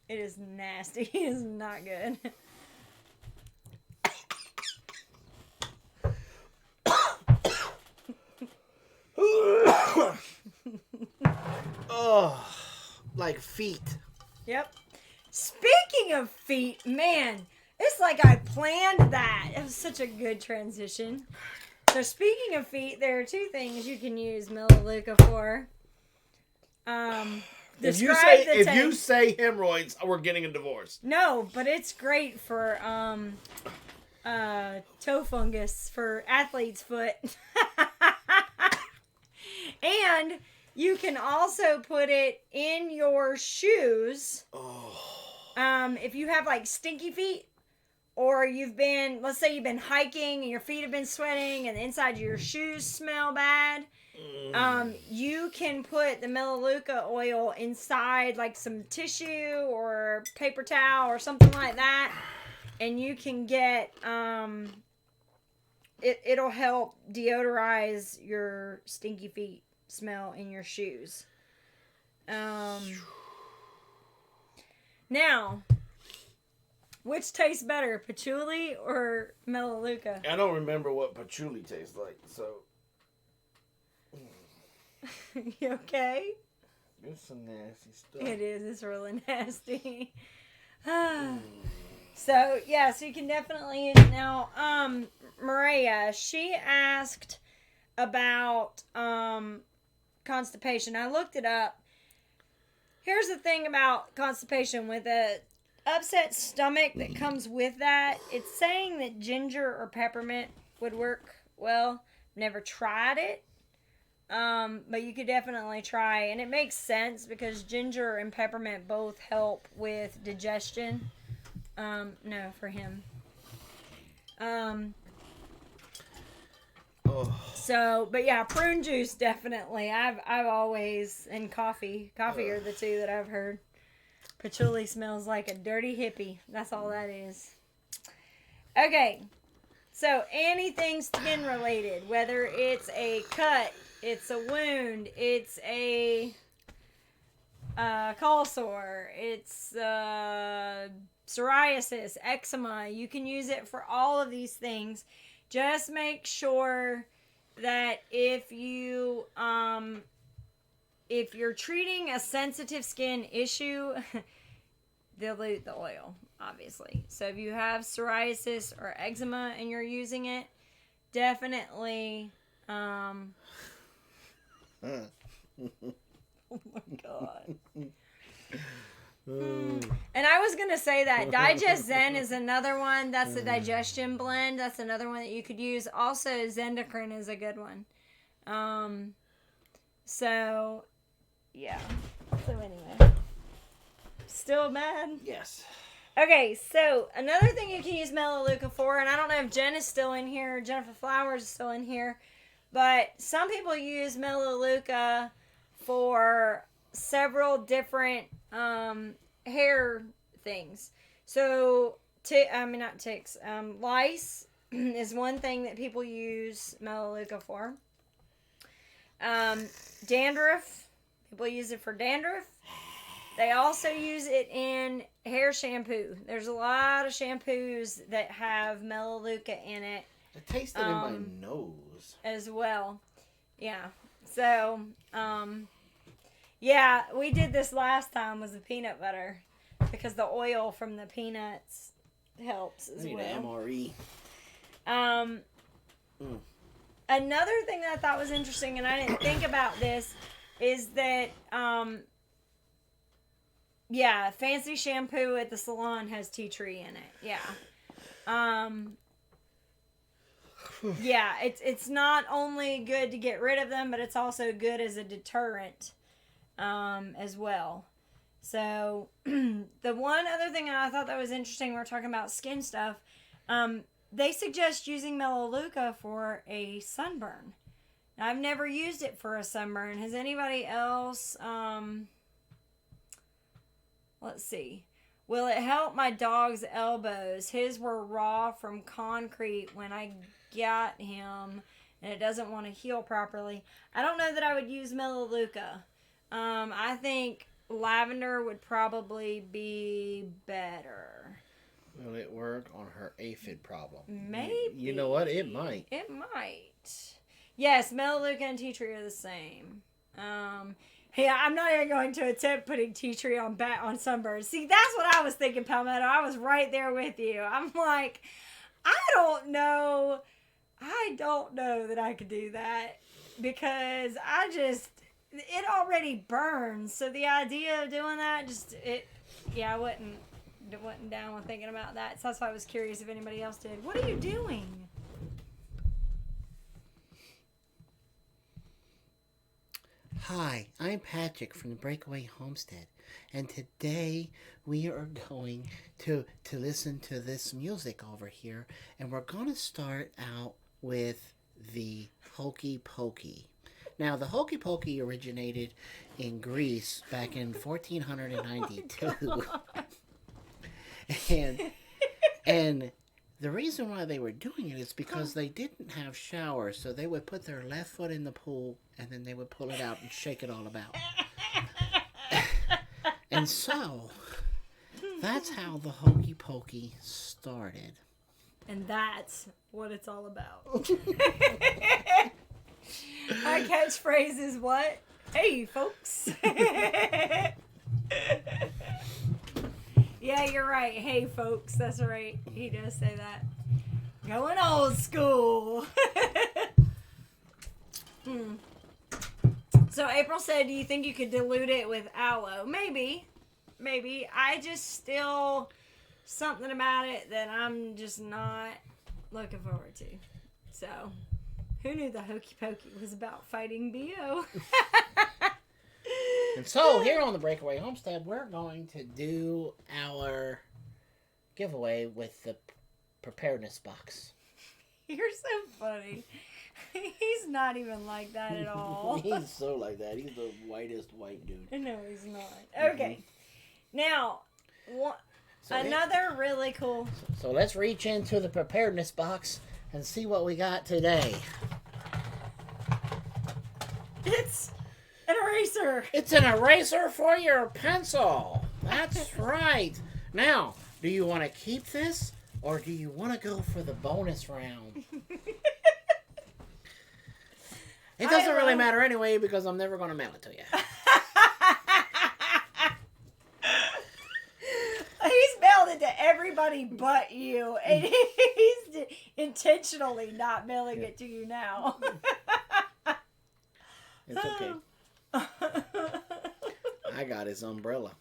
It is nasty. It is not good. Oh, like feet. Yep. Speaking of feet, man, it's like I planned that. It was such a good transition. So speaking of feet, there are 2 things you can use Melaleuca for. If you say hemorrhoids, we're getting a divorce. No, but it's great for toe fungus for athlete's foot. And you can also put it in your shoes. Oh. If you have like stinky feet, or let's say you've been hiking and your feet have been sweating and the inside of your shoes smell bad. You can put the Melaleuca oil inside like some tissue or paper towel or something like that, and you can get it'll help deodorize your stinky feet smell in your shoes. Now, which tastes better, patchouli or Melaleuca? I don't remember what patchouli tastes like, so. You okay? It's some nasty stuff. It is. It's really nasty. So, yeah, so you can definitely use it. Now, Maria, she asked about constipation. I looked it up. Here's the thing about constipation. With a upset stomach that comes with that, it's saying that ginger or peppermint would work well. Never tried it. But you could definitely try, and it makes sense because ginger and peppermint both help with digestion. No, for him. So, but yeah, prune juice definitely. I've always, and coffee are the two that I've heard. Patchouli smells like a dirty hippie. That's all that is. Okay, so anything skin related, whether it's a cut, it's a wound, it's a cold sore, it's psoriasis, eczema. You can use it for all of these things. Just make sure that if you're treating a sensitive skin issue, dilute the oil, obviously. So if you have psoriasis or eczema and you're using it, definitely oh my God. And I was going to say that Digest Zen is another one. That's the digestion blend. That's another one that you could use. Also, Zendocrine is a good one. So, yeah. So anyway. Still mad? Yes. Okay, so another thing you can use Melaleuca for, and I don't know if Jen is still in here, Jennifer Flowers is still in here, but some people use Melaleuca for several different hair things. So, not ticks. Lice is one thing that people use Melaleuca for. Dandruff. People use it for dandruff. They also use it in hair shampoo. There's a lot of shampoos that have Melaleuca in it. I tasted it in my nose. As well. Yeah. So, yeah, we did this last time with the peanut butter because the oil from the peanuts helps as well. MRE. Another thing that I thought was interesting, and I didn't think about this, is that fancy shampoo at the salon has tea tree in it. Yeah. Yeah, it's not only good to get rid of them, but it's also good as a deterrent as well. So the one other thing I thought that was interesting, we're talking about skin stuff, they suggest using Melaleuca for a sunburn. Now, I've never used it for a sunburn. Has anybody else? Let's see. Will it help my dog's elbows? His were raw from concrete when I got him, and it doesn't want to heal properly. I don't know that I would use Melaleuca. I think lavender would probably be better. Will it work on her aphid problem? Maybe. You know what? It might. It might. Yes, Melaleuca and tea tree are the same. Yeah, I'm not even going to attempt putting tea tree on sunburns. See, that's what I was thinking, Palmetto. I was right there with you. I'm like, I don't know that I could do that because it already burns. So the idea of doing that, I wasn't down with thinking about that. So that's why I was curious if anybody else did. What are you doing? Hi, I'm Patrick from the Breakaway Homestead, and today we are going to listen to this music over here, and we're going to start out with the Hokey Pokey. Now, the Hokey Pokey originated in Greece back in 1492, and the reason why they were doing it is because they didn't have showers, so they would put their left foot in the pool, and then they would pull it out and shake it all about. And so, That's how the hokey pokey started. And that's what it's all about. Our catchphrase is what? Hey, folks. Yeah, you're right. Hey, folks. That's right. He does say that. Going old school. So April said, do you think you could dilute it with aloe? Maybe. I just still... something about it that I'm just not looking forward to. So, who knew the hokey pokey was about fighting BO? And so, here on the Breakaway Homestead, we're going to do our giveaway with the preparedness box. You're so funny. He's not even like that at all. He's so like that. He's the whitest white dude. No, he's not. Okay. Now, another really cool... So let's reach into the preparedness box and see what we got today. It's an eraser. It's an eraser for your pencil. That's right. Now, do you want to keep this or do you want to go for the bonus round? It doesn't really matter anyway because I'm never going to mail it to you. He's mailed it to everybody but you, and he's intentionally not mailing it to you now. It's okay. I got his umbrella.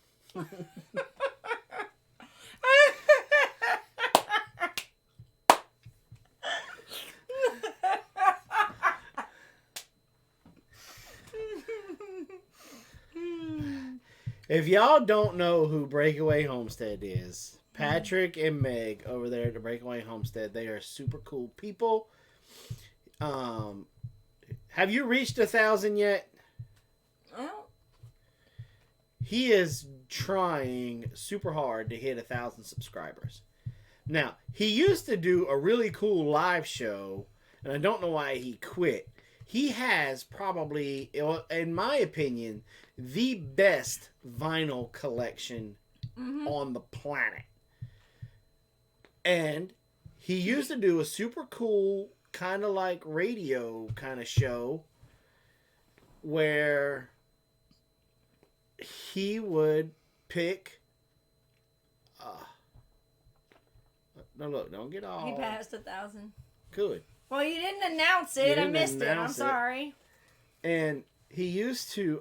If y'all don't know who Breakaway Homestead is, Patrick and Meg over there at the Breakaway Homestead, they are super cool people. Have you reached 1,000 yet? Well, He is trying super hard to hit 1,000 subscribers. Now, he used to do a really cool live show, and I don't know why he quit. He has probably, in my opinion, the best vinyl collection on the planet. And he used to do a super cool, kind of like radio kind of show where he would pick... no, look, don't get all... he passed 1,000. Good. Well, you didn't announce it. I missed it. I'm sorry. And he used to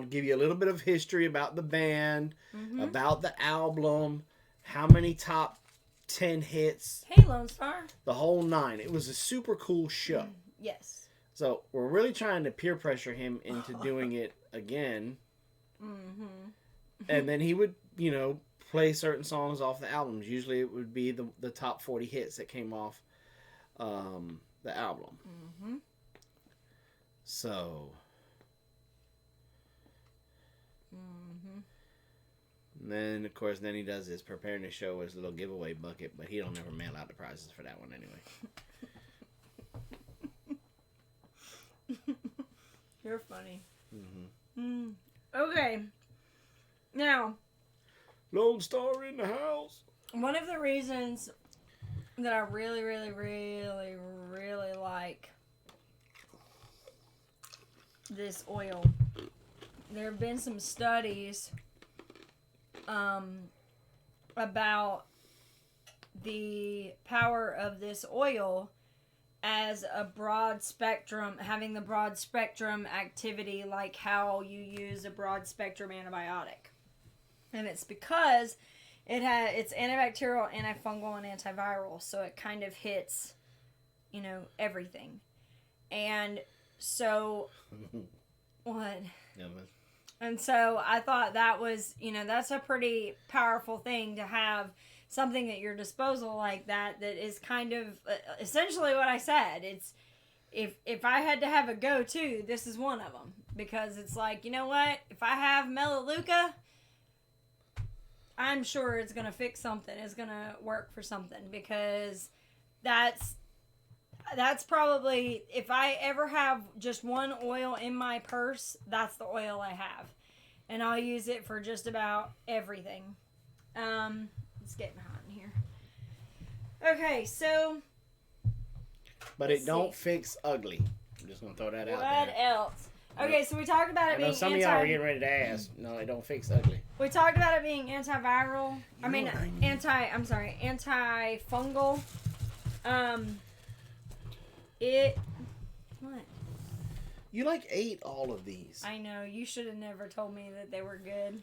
give you a little bit of history about the band, about the album, how many top 10 hits. Hey, Lone Star. The whole 9. It was a super cool show. Yes. So we're really trying to peer pressure him into doing it again. And then he would, play certain songs off the albums. Usually it would be the top 40 hits that came off the album. So... And then, of course, he does his preparedness show with his little giveaway bucket, but he don't ever mail out the prizes for that one anyway. You're funny. Okay. Now... Lone Star in the house. One of the reasons that I really, really, really, really like this oil, there have been some studies about the power of this oil as a broad spectrum, having the broad spectrum activity like how you use a broad spectrum antibiotic. And it's because it's antibacterial, antifungal, and antiviral, so it kind of hits, everything. And so, what? And so I thought that was, that's a pretty powerful thing to have something at your disposal like that is kind of essentially what I said. It's if I had to have a go-to, this is one of them, because it's like, you know what? If I have Melaleuca, I'm sure it's going to fix something. It's going to work for something, because that's that's probably, if I ever have just one oil in my purse, that's the oil I have. And I'll use it for just about everything. It's getting hot in here. Okay, so. But it don't fix ugly. I'm just going to throw that out there. What else? Okay, so we talked about it being some of y'all are getting ready to ask. No, it don't fix ugly. We talked about it being antiviral. Antifungal. What? You ate all of these. I know. You should have never told me that they were good.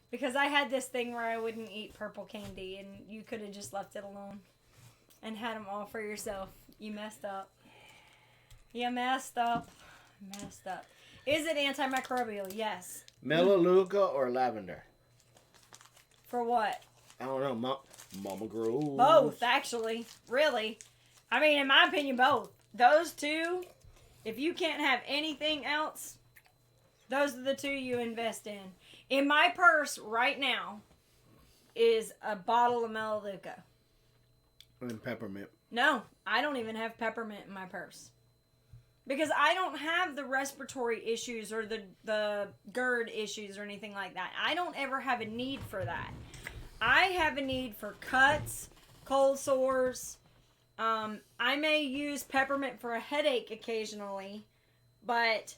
Because I had this thing where I wouldn't eat purple candy, and you could have just left it alone and had them all for yourself. You messed up. You messed up. Is it antimicrobial? Yes. Melaleuca or lavender? For what? I don't know. Mama grows. Both, actually. Really. I mean, in my opinion, both. Those two, if you can't have anything else, those are the two you invest in. In my purse right now is a bottle of Melaleuca. And peppermint. No, I don't even have peppermint in my purse. Because I don't have the respiratory issues or the GERD issues or anything like that. I don't ever have a need for that. I have a need for cuts, cold sores. I may use peppermint for a headache occasionally, but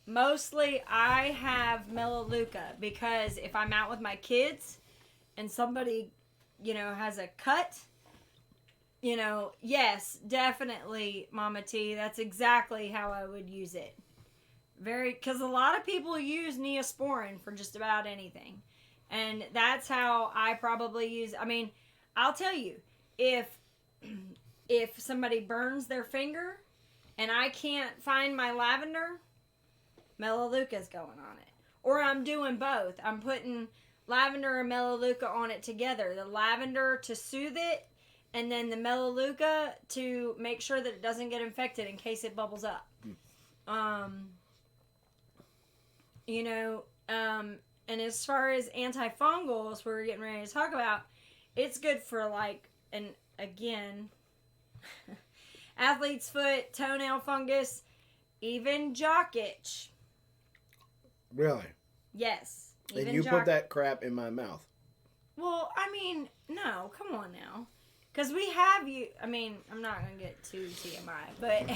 mostly I have Melaleuca because if I'm out with my kids and somebody, has a cut, yes, definitely, Mama T, that's exactly how I would use it. Because a lot of people use Neosporin for just about anything. And that's how I probably use, I'll tell you, if somebody burns their finger and I can't find my lavender, Melaleuca's going on it. Or I'm doing both. I'm putting lavender and Melaleuca on it together. The lavender to soothe it, and then the Melaleuca to make sure that it doesn't get infected in case it bubbles up. And as far as antifungals, we're getting ready to talk about, it's good for athlete's foot, toenail fungus, even jock itch. Really? Yes. And you put that crap in my mouth. Well, no, come on now. Because we have I'm not going to get too TMI, but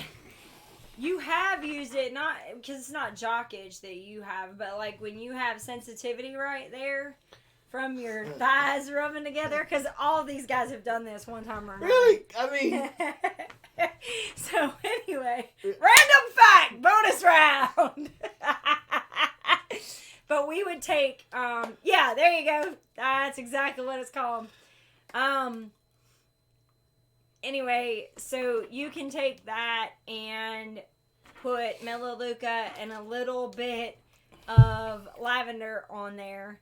you have used it, not because it's not jock itch that you have, but when you have sensitivity right there from your thighs rubbing together, because all these guys have done this one time or another. Really? So anyway, random fact, bonus round. But we would take, there you go. That's exactly what it's called. Anyway, so you can take that and put Melaleuca and a little bit of lavender on there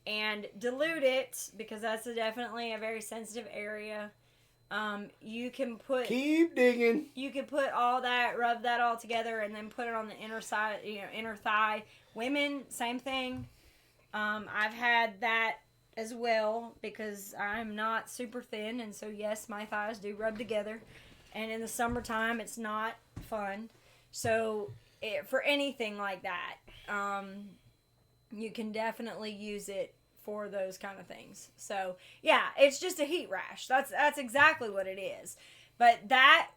and dilute it because that's definitely a very sensitive area. You can put... Keep digging. You can put all that, rub that all together, and then put it on the inner side, inner thigh. Women, same thing. I've had that as well because I'm not super thin, and so yes, my thighs do rub together. And in the summertime, it's not fun. So for anything like that, you can definitely use it for those kind of things. So yeah, it's just a heat rash. That's exactly what it is. But that,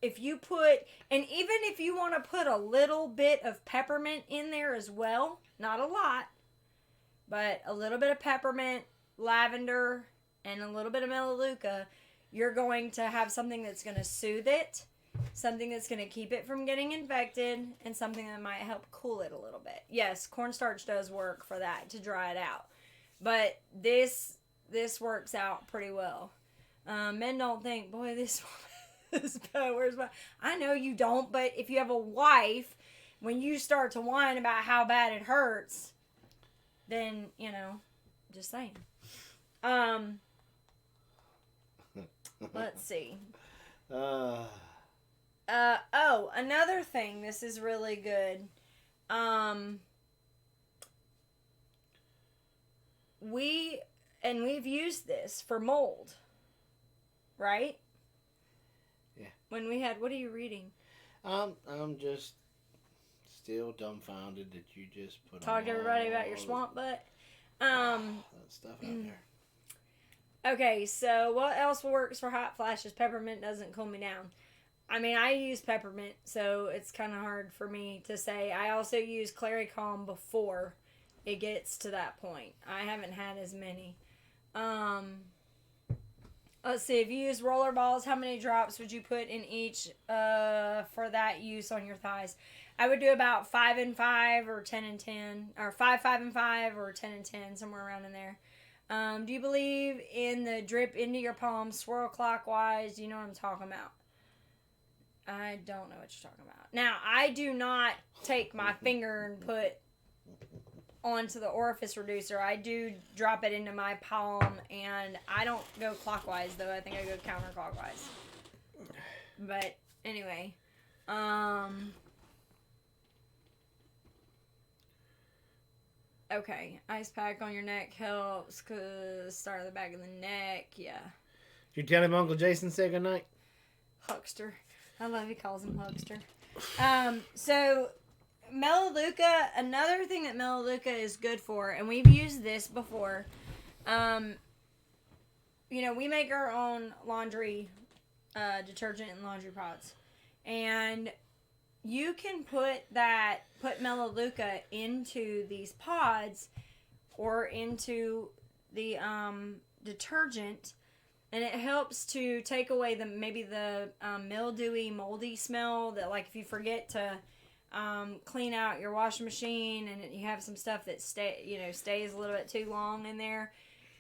if you put, and even if you want to put a little bit of peppermint in there as well, not a lot, but a little bit of peppermint, lavender, and a little bit of Melaleuca, you're going to have something that's going to soothe it, something that's going to keep it from getting infected, and something that might help cool it a little bit. Yes, cornstarch does work for that, to dry it out. But this works out pretty well. Men don't think, boy, this is bad. Where's my... I know you don't, but if you have a wife, when you start to whine about how bad it hurts, then, just saying. Let's see. Another thing. This is really good. We've used this for mold, right? Yeah. when we had. What are you reading? I'm just still dumbfounded that you just put Talk to everybody about your swamp butt. That stuff out there. Okay, so what else works for hot flashes? Peppermint doesn't cool me down. I mean, I use peppermint, so it's kind of hard for me to say. I also use Clary Calm before it gets to that point. I haven't had as many. Let's see, if you use roller balls, how many drops would you put in each for that use on your thighs? I would do about 5 and 5 or 10 and 10, or 5, 5 and 5 or 10 and 10, somewhere around in there. Do you believe in the drip into your palms, swirl clockwise? Do you know what I'm talking about? I don't know what you're talking about. Now, I do not take my finger and put onto the orifice reducer. I do drop it into my palm, and I don't go clockwise, though. I think I go counterclockwise. But anyway, okay, ice pack on your neck helps because start at the back of the neck. Yeah. Did you tell him Uncle Jason said goodnight? Huckster. I love he calls him Huckster. So Melaleuca, another thing that Melaleuca is good for, and we've used this before. We make our own laundry detergent and laundry pods, and you can put Melaleuca into these pods or into the detergent, and it helps to take away the mildewy, moldy smell that, like, if you forget to clean out your washing machine and you have some stuff that stays a little bit too long in there,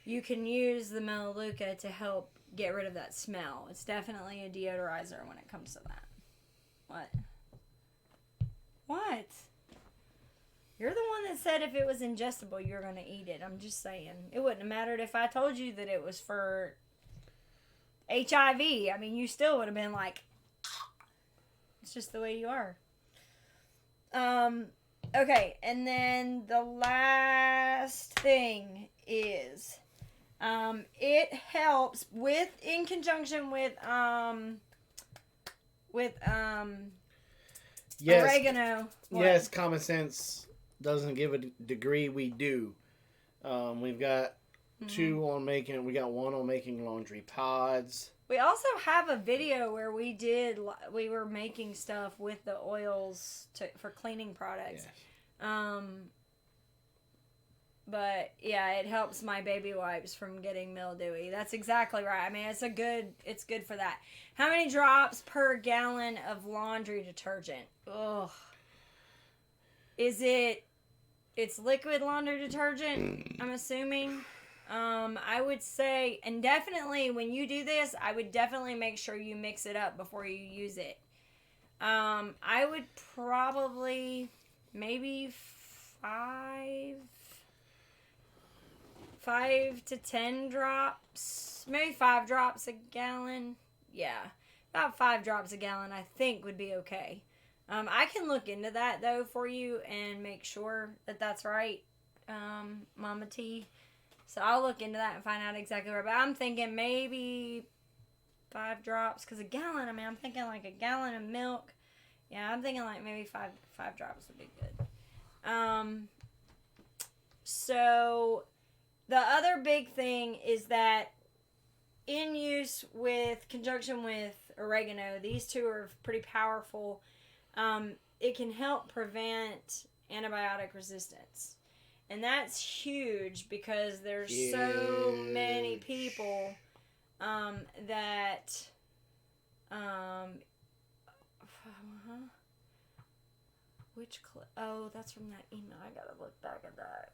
you can use the Melaleuca to help get rid of that smell. It's definitely a deodorizer when it comes to that. What? You're the one that said if it was ingestible, you were going to eat it. I'm just saying. It wouldn't have mattered if I told you that it was for HIV. I mean, you still would have been like, it's just the way you are. Okay, and then the last thing is, it helps in conjunction with yes, oregano. What? Yes, common sense doesn't give a degree. We do. We've got two on making. We got one on making laundry pods. We also have a video where we were making stuff with the oils for cleaning products. Yes. But yeah, it helps my baby wipes from getting mildewy. That's exactly right. I mean, it's good for that. How many drops per gallon of laundry detergent? Ugh. It's liquid laundry detergent, I'm assuming. I would say, and definitely when you do this, I would definitely make sure you mix it up before you use it. I would probably maybe 5 to 10 drops, maybe 5 drops a gallon. Yeah, about 5 drops a gallon I think would be okay. I can look into that though for you and make sure that that's right, Mama T. So I'll look into that and find out exactly right. But I'm thinking maybe 5 drops, because a gallon, I mean, I'm thinking like a gallon of milk. Yeah, I'm thinking like maybe 5 drops would be good. So the other big thing is that in use with conjunction with oregano, these two are pretty powerful. It can help prevent antibiotic resistance. And that's huge because there's so many people that oh, that's from that email. I gotta look back at that.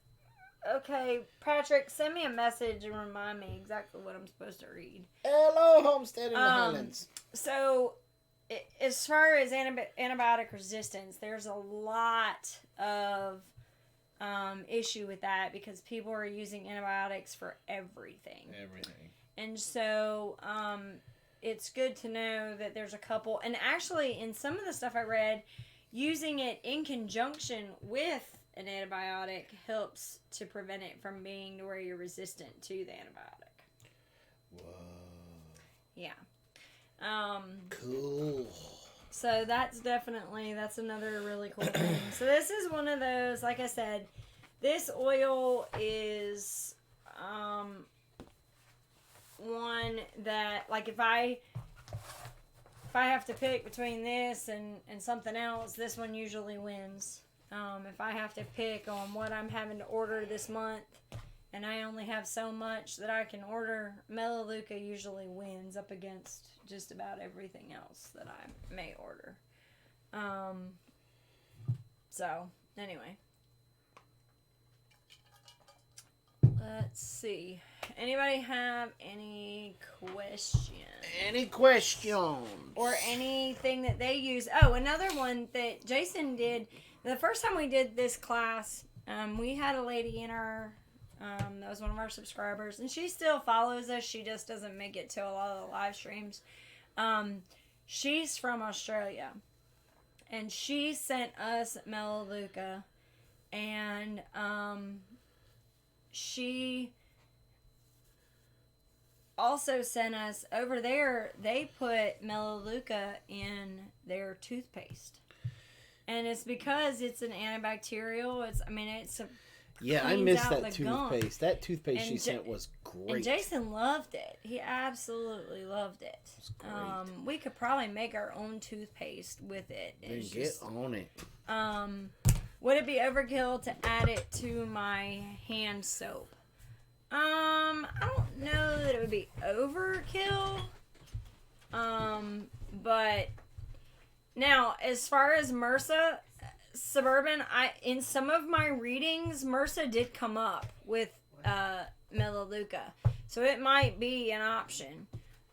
Okay, Patrick, send me a message and remind me exactly what I'm supposed to read. Hello, Homesteading the Highlands. So, as far as antibiotic resistance, there's a lot of issue with that because people are using antibiotics for everything. And so, it's good to know that there's a couple, and actually in some of the stuff I read, using it in conjunction with an antibiotic helps to prevent it from being to where you're resistant to the antibiotic. Whoa. Yeah. Cool. So that's another really cool thing. So this is one of those, like I said, this oil is one that, like, if I have to pick between this and something else, this one usually wins. If I have to pick on what I'm having to order this month and I only have so much that I can order, Melaleuca usually wins up against just about everything else that I may order. So, anyway. Let's see. Anybody have any questions? Any questions? Or anything that they use? Oh, another one that Jason did. The first time we did this class, we had a lady in our, that was one of our subscribers, and she still follows us. She just doesn't make it to a lot of the live streams. She's from Australia, and she sent us Melaleuca, and she also sent us, over there, they put Melaleuca in their toothpaste. And it's because it's an antibacterial. I missed that toothpaste. Gunk. That toothpaste she sent was great. And Jason loved it. He absolutely loved it. It was great. We could probably make our own toothpaste with it. Then get on it. Would it be overkill to add it to my hand soap? I don't know that it would be overkill. But now, as far as MRSA, Suburban, in some of my readings, MRSA did come up with Melaleuca, so it might be an option.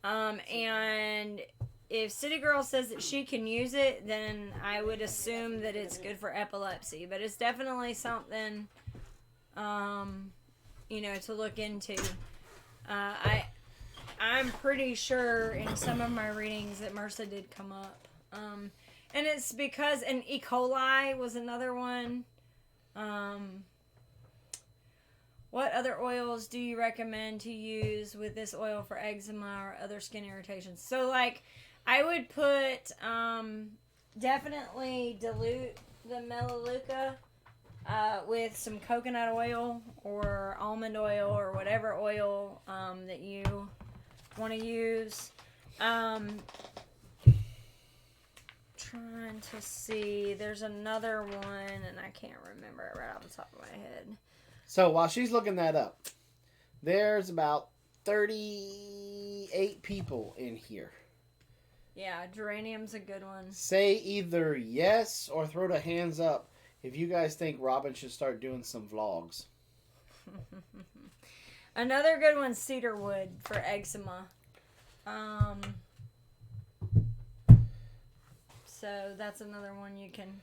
And if City Girl says that she can use it, then I would assume that it's good for epilepsy. But it's definitely something, to look into. I'm pretty sure in some of my readings that MRSA did come up. And it's because, and E. coli was another one. What other oils do you recommend to use with this oil for eczema or other skin irritations? So, like, I would put, definitely dilute the Melaleuca with some coconut oil or almond oil or whatever oil that you want to use. Trying to see. There's another one, and I can't remember it right off the top of my head. So while she's looking that up, there's about 38 people in here. Yeah, geranium's a good one. Say either yes or throw the hands up if you guys think Robyn should start doing some vlogs. Another good one's cedarwood for eczema. So that's another one you can.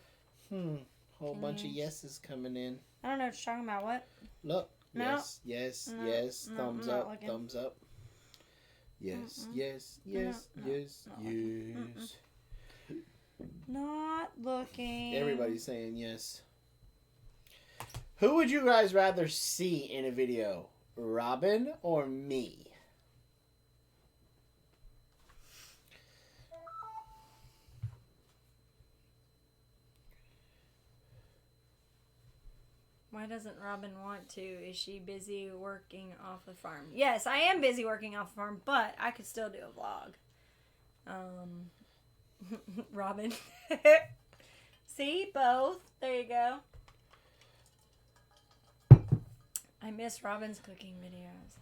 Whole bunch of yeses coming in. I don't know what you're talking about. What? Look. No. Yes. No. Yes. No, Thumbs I'm not up. looking. Thumbs up. Yes. Mm-mm. Yes. No, Yes. no, Yes. not Yes. Not looking. Everybody's saying yes. Who would you guys rather see in a video? Robyn or me? Why doesn't Robyn want to? Is she busy working off the farm? Yes, I am busy working off the farm, but I could still do a vlog. Robyn. See, both. There you go. I miss Robyn's cooking videos.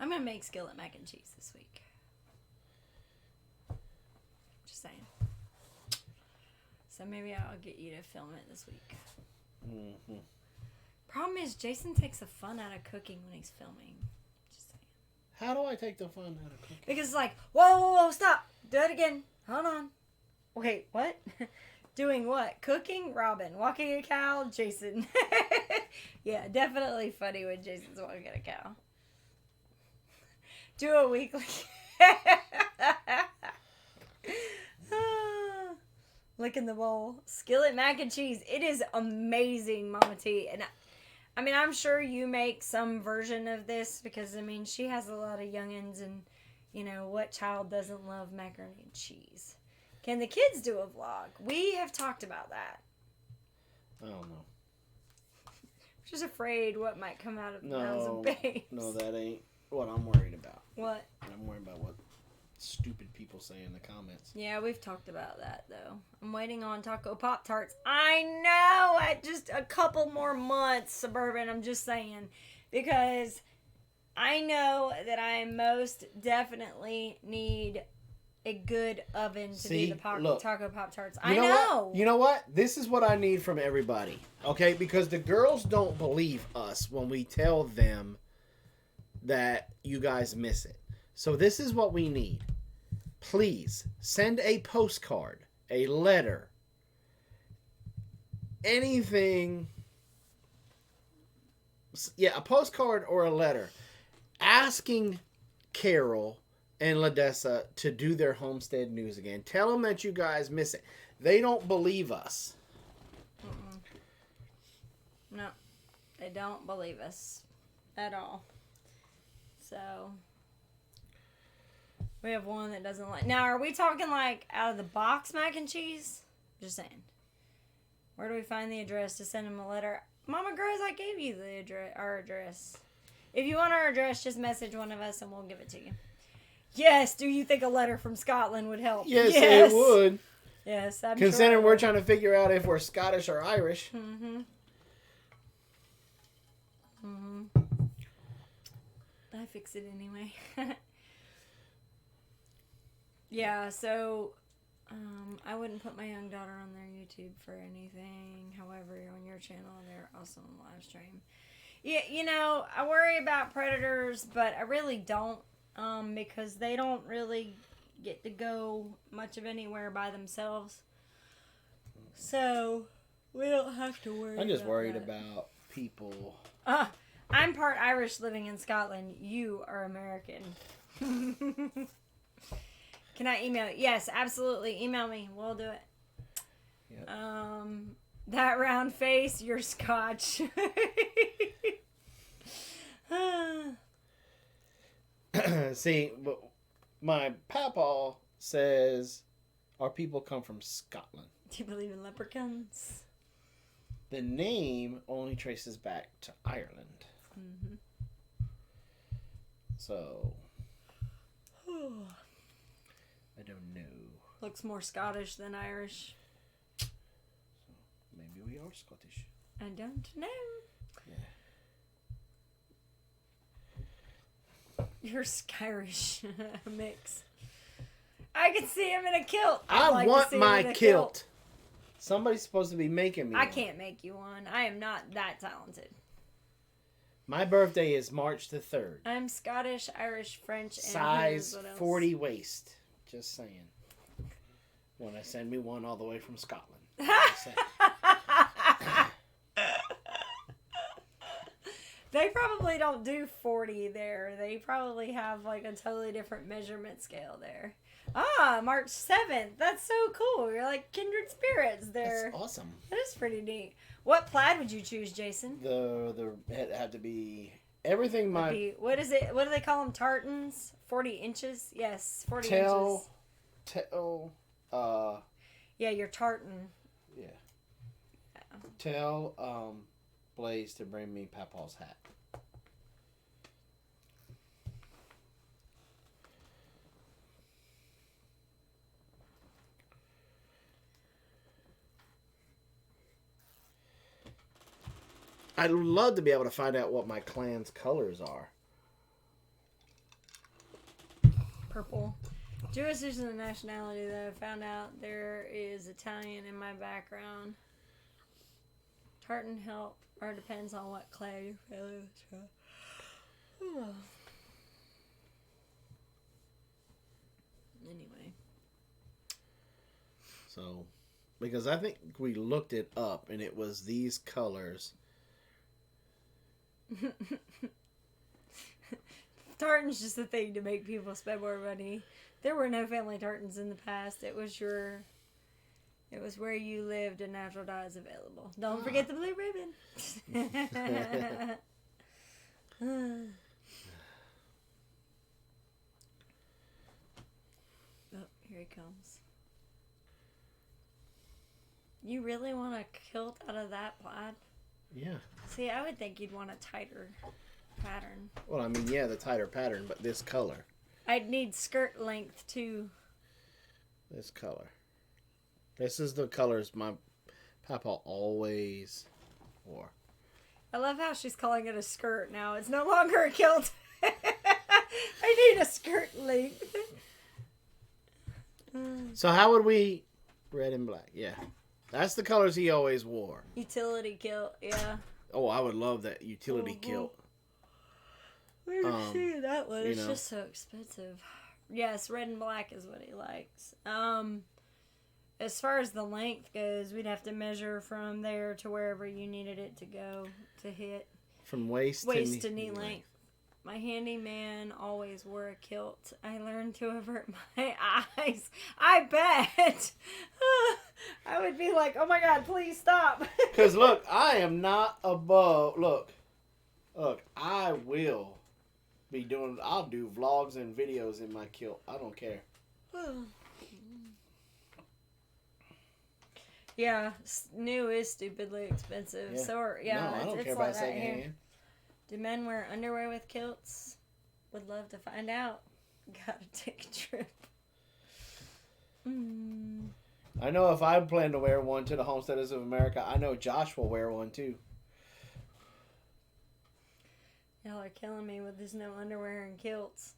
I'm going to make skillet mac and cheese this week. Just saying. So maybe I'll get you to film it this week. Mm-hmm. Problem is, Jason takes the fun out of cooking when he's filming. Just saying. How do I take the fun out of cooking? Because it's like, whoa, stop. Do it again. Hold on. Wait, what? Doing what? Cooking? Robyn. Walking a cow? Jason. Yeah, definitely funny when Jason's walking a cow. Do a weekly. Lick in the bowl. Skillet mac and cheese. It is amazing, Mama T. And I mean, I'm sure you make some version of this because, I mean, she has a lot of youngins and, You know, what child doesn't love macaroni and cheese? Can the kids do a vlog? We have talked about that. I don't know. Just afraid what might come out of the mouths of babes. No, that ain't what I'm worried about. What? I'm worried about what stupid people say in the comments. Yeah, we've talked about that, though. I'm waiting on Taco Pop-Tarts. I know! Just a couple more months, Suburban, I'm just saying. Because I know that I most definitely need a good oven to do the Taco Pop-Tarts. I know! You know what? This is what I need from everybody. Okay? Because the girls don't believe us when we tell them that you guys miss it. So this is what we need. Please send a postcard, a letter, anything. Yeah, a postcard or a letter asking Carol and Ladessa to do their homestead news again. Tell them that you guys miss it. They don't believe us. No, they don't believe us at all. So we have one that doesn't like. Now, are we talking like out of the box mac and cheese? Just saying. Where do we find the address to send them a letter? Mama Grows, I gave you the address, our address. If you want our address, just message one of us and we'll give it to you. Yes. Do you think a letter from Scotland would help? Yes. It would. Yes, I'm Considering sure we're trying to figure out if we're Scottish or Irish. I fix it anyway. Yeah, so I wouldn't put my young daughter on their YouTube for anything. However, on your channel, they're also on live stream. Yeah, you know, I worry about predators, but I really don't, because they don't really get to go much of anywhere by themselves. So we don't have to worry. I'm just worried about people. I'm part Irish living in Scotland. You are American. Can I email you? Yes, absolutely. Email me. We'll do it. Yep. That round face, you're Scotch. See, my papa says our people come from Scotland. Do you believe in leprechauns? The name only traces back to Ireland. Mm-hmm. So, I don't know. Looks more Scottish than Irish. So, maybe we are Scottish. I don't know. Yeah. You're Irish mix. I can see him in a kilt. I want my kilt. Somebody's supposed to be making me I one. can't make you one. I am not that talented. My birthday is March the 3rd. I'm Scottish, Irish, French, and size 40 waist. Just saying. Want to send me one all the way from Scotland. They probably don't do 40 there. They probably have like a totally different measurement scale there. March 7th. That's so cool. You're like kindred spirits there. That's awesome. That is pretty neat. What plaid would you choose, Jason? It had to be everything. What is it? What do they call them? Tartans? 40 inches? Yes, 40 inches. Yeah, your tartan. Yeah. Tell Blaze to bring me Papa's hat. I'd love to be able to find out what my clan's colors are. Purple. Jewish isn't a nationality, though. I found out there is Italian in my background. Tartan help, or depends on what clay you feel. Anyway. So, because I think we looked it up and it was these colors. Tartan's just a thing to make people spend more money. There were no family tartans in the past. It was where you lived and natural dyes available. Don't forget the blue ribbon. Here he comes. You really want a kilt out of that plaid? Yeah. See, I would think you'd want a tighter pattern. Well, I mean, yeah, the tighter pattern, but this color. I'd need skirt length too. This color. This is the colors my papa always wore. I love how she's calling it a skirt now. It's no longer a kilt. I need a skirt length. So how would we... Red and black, yeah. That's the colors he always wore. Utility kilt, yeah. Oh, I would love that utility kilt. We're seeing that one. It's know. just so expensive. Yes, red and black is what he likes. As far as the length goes, we'd have to measure from there to wherever you needed it to go to hit. From waist to knee length. My handyman always wore a kilt. I learned to avert my eyes. I bet. I would be like, oh my God, please stop. Because look, I am not above. Look, I will be doing. I'll do vlogs and videos in my kilt. I don't care. Yeah, new is stupidly expensive. Yeah. So No, I don't care about secondhand. Do men wear underwear with kilts? Would love to find out. Gotta take a trip. I know if I plan to wear one to the Homesteaders of America, I know Josh will wear one too. Y'all are killing me with this no underwear and kilts.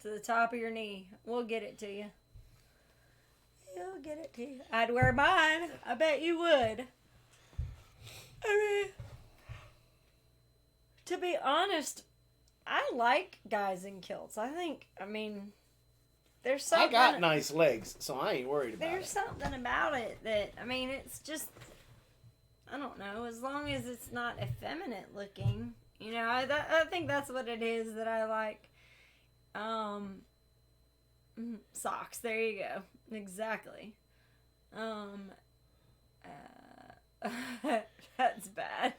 To the top of your knee. We'll get it to you. We'll get it to you. I'd wear mine. I bet you would. I mean, to be honest, I like guys in kilts. I mean, there's something. I got nice legs, so I ain't worried about it. There's something about it that, I mean, it's just, I don't know, as long as it's not effeminate looking. You know, I think that's what it is that I like. Socks. There you go. Exactly. That's bad.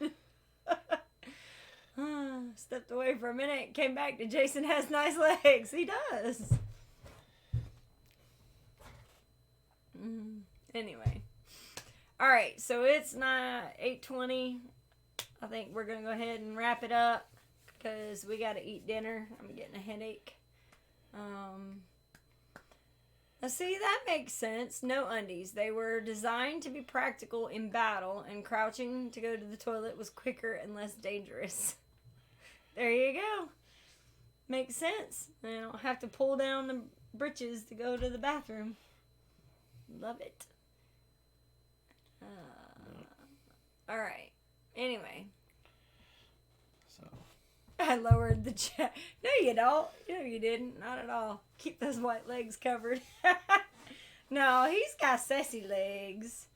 Stepped away for a minute, came back to Jason has nice legs. He does. Anyway. Alright, so it's not 8:20. I think we're going to go ahead and wrap it up because we got to eat dinner. I'm getting a headache. See, that makes sense. No undies. They were designed to be practical in battle, and crouching to go to the toilet was quicker and less dangerous. There you go. Makes sense. I don't have to pull down the britches to go to the bathroom. Love it. Alright. Anyway. So. I lowered the chat. No, you don't. No, you didn't. Not at all. Keep those white legs covered. No, he's got sassy legs.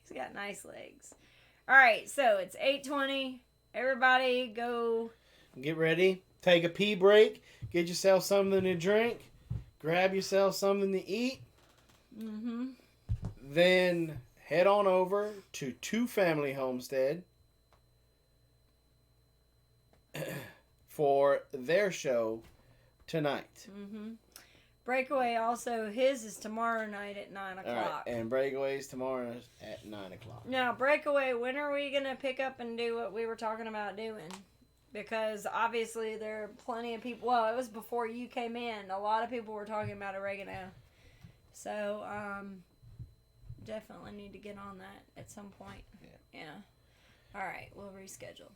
He's got nice legs. Alright, so it's 8:20. Everybody go. Get ready. Take a pee break. Get yourself something to drink. Grab yourself something to eat. Then head on over to Two Family Homestead for their show tonight. Breakaway also, his is tomorrow night at 9 o'clock. All right, and Breakaway's tomorrow at 9 o'clock. Now, Breakaway, when are we going to pick up and do what we were talking about doing? Because obviously there are plenty of people. Well, it was before you came in. A lot of people were talking about oregano. So, definitely need to get on that at some point. Yeah. All right, we'll reschedule.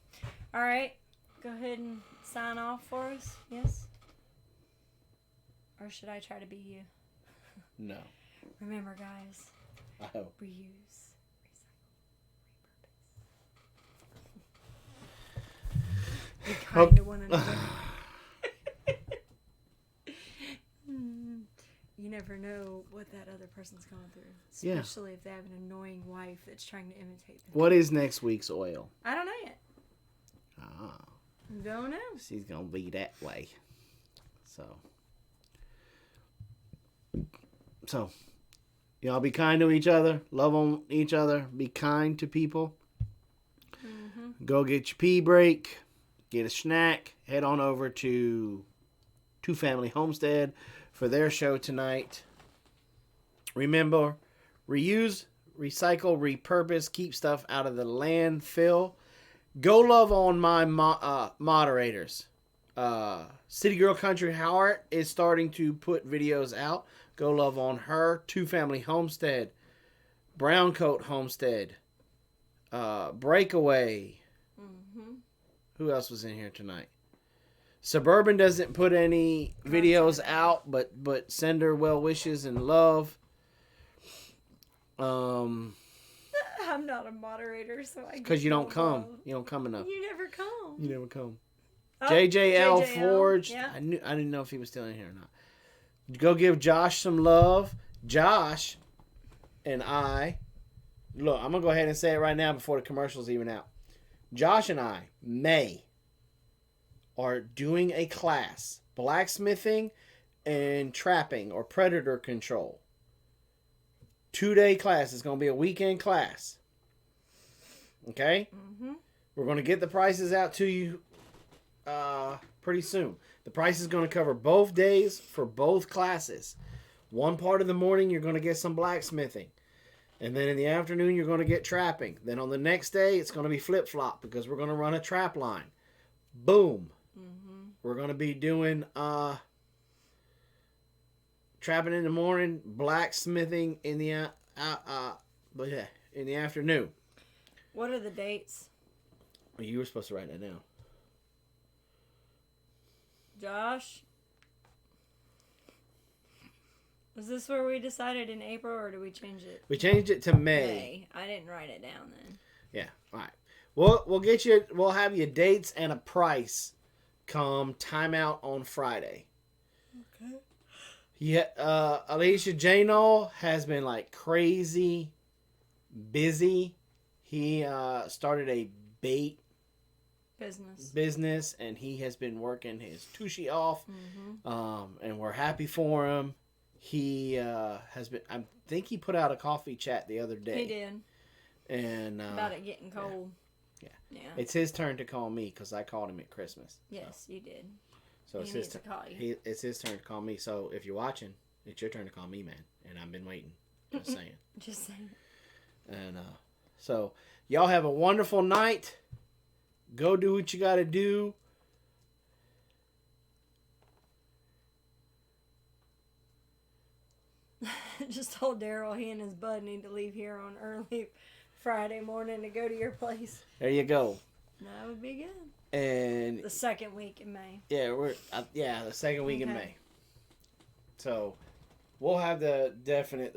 All right, go ahead and sign off for us. Yes? Or should I try to be you? No. Remember, guys. I hope. Reuse, recycle, repurpose. Be kind to one another. You never know what that other person's going through. Especially if they have an annoying wife that's trying to imitate them. What is next week's oil? I don't know yet. Ah. Don't know. She's going to be that way. So, y'all be kind to each other. Love on each other. Be kind to people. Go get your pee break. Get a snack. Head on over to Two Family Homestead for their show tonight. Remember, reuse, recycle, repurpose, keep stuff out of the landfill. Go love on my moderators. City Girl Country Howard is starting to put videos out. Go love on her. Two Family Homestead. Browncoat Homestead. Breakaway. Mm-hmm. Who else was in here tonight? Suburban doesn't put any videos out, but send her well wishes and love. I'm not a moderator, so I. Because you don't come. Love. You don't come enough. You never come. You never come. Oh, JJL Forge. Yeah. I didn't know if he was still in here or not. Go give Josh some love. Josh and I. Look, I'm going to go ahead and say it right now before the commercial's even out. Josh and I, are doing a class. Blacksmithing and trapping or predator control. 2-day class. It's going to be a weekend class. Okay? Mm-hmm. We're going to get the prices out to you pretty soon. The price is going to cover both days for both classes. One part of the morning, you're going to get some blacksmithing. And then in the afternoon, you're going to get trapping. Then on the next day, it's going to be flip-flop because we're going to run a trap line. Boom. Mm-hmm. We're going to be doing trapping in the morning, blacksmithing in the afternoon. What are the dates? Well, you were supposed to write that down. Josh? Was this where we decided in April, or did we change it? We changed it to May. I didn't write it down then. Yeah, all right. We'll get you. We'll have you dates and a price come timeout on Friday. Okay. Yeah, Alicia Jano has been like crazy busy. He started a bait business, and he has been working his tushy off. Mm-hmm. And we're happy for him. He has been. I think he put out a coffee chat the other day. He did. And about it getting cold. Yeah. It's his turn to call me because I called him at Christmas. Yes, you did. So it's his turn. It's his turn to call me. So if you're watching, it's your turn to call me, man. And I've been waiting. Just saying. Just saying. And so y'all have a wonderful night. Go do what you got to do. Just told Daryl he and his bud need to leave here on early Friday morning to go to your place. There you go. That would be good. And the second week in May. Yeah, the second week in May. So we'll have the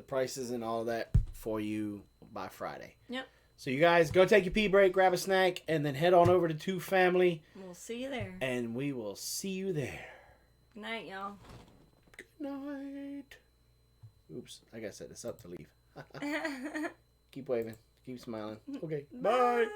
prices and all that for you by Friday. Yep. So you guys go take your pee break, grab a snack, and then head on over to Two Family. We'll see you there. And we will see you there. Good night, y'all. Good night. Oops, like I said, it's up to leave. Keep waving. Keep smiling. Okay, bye.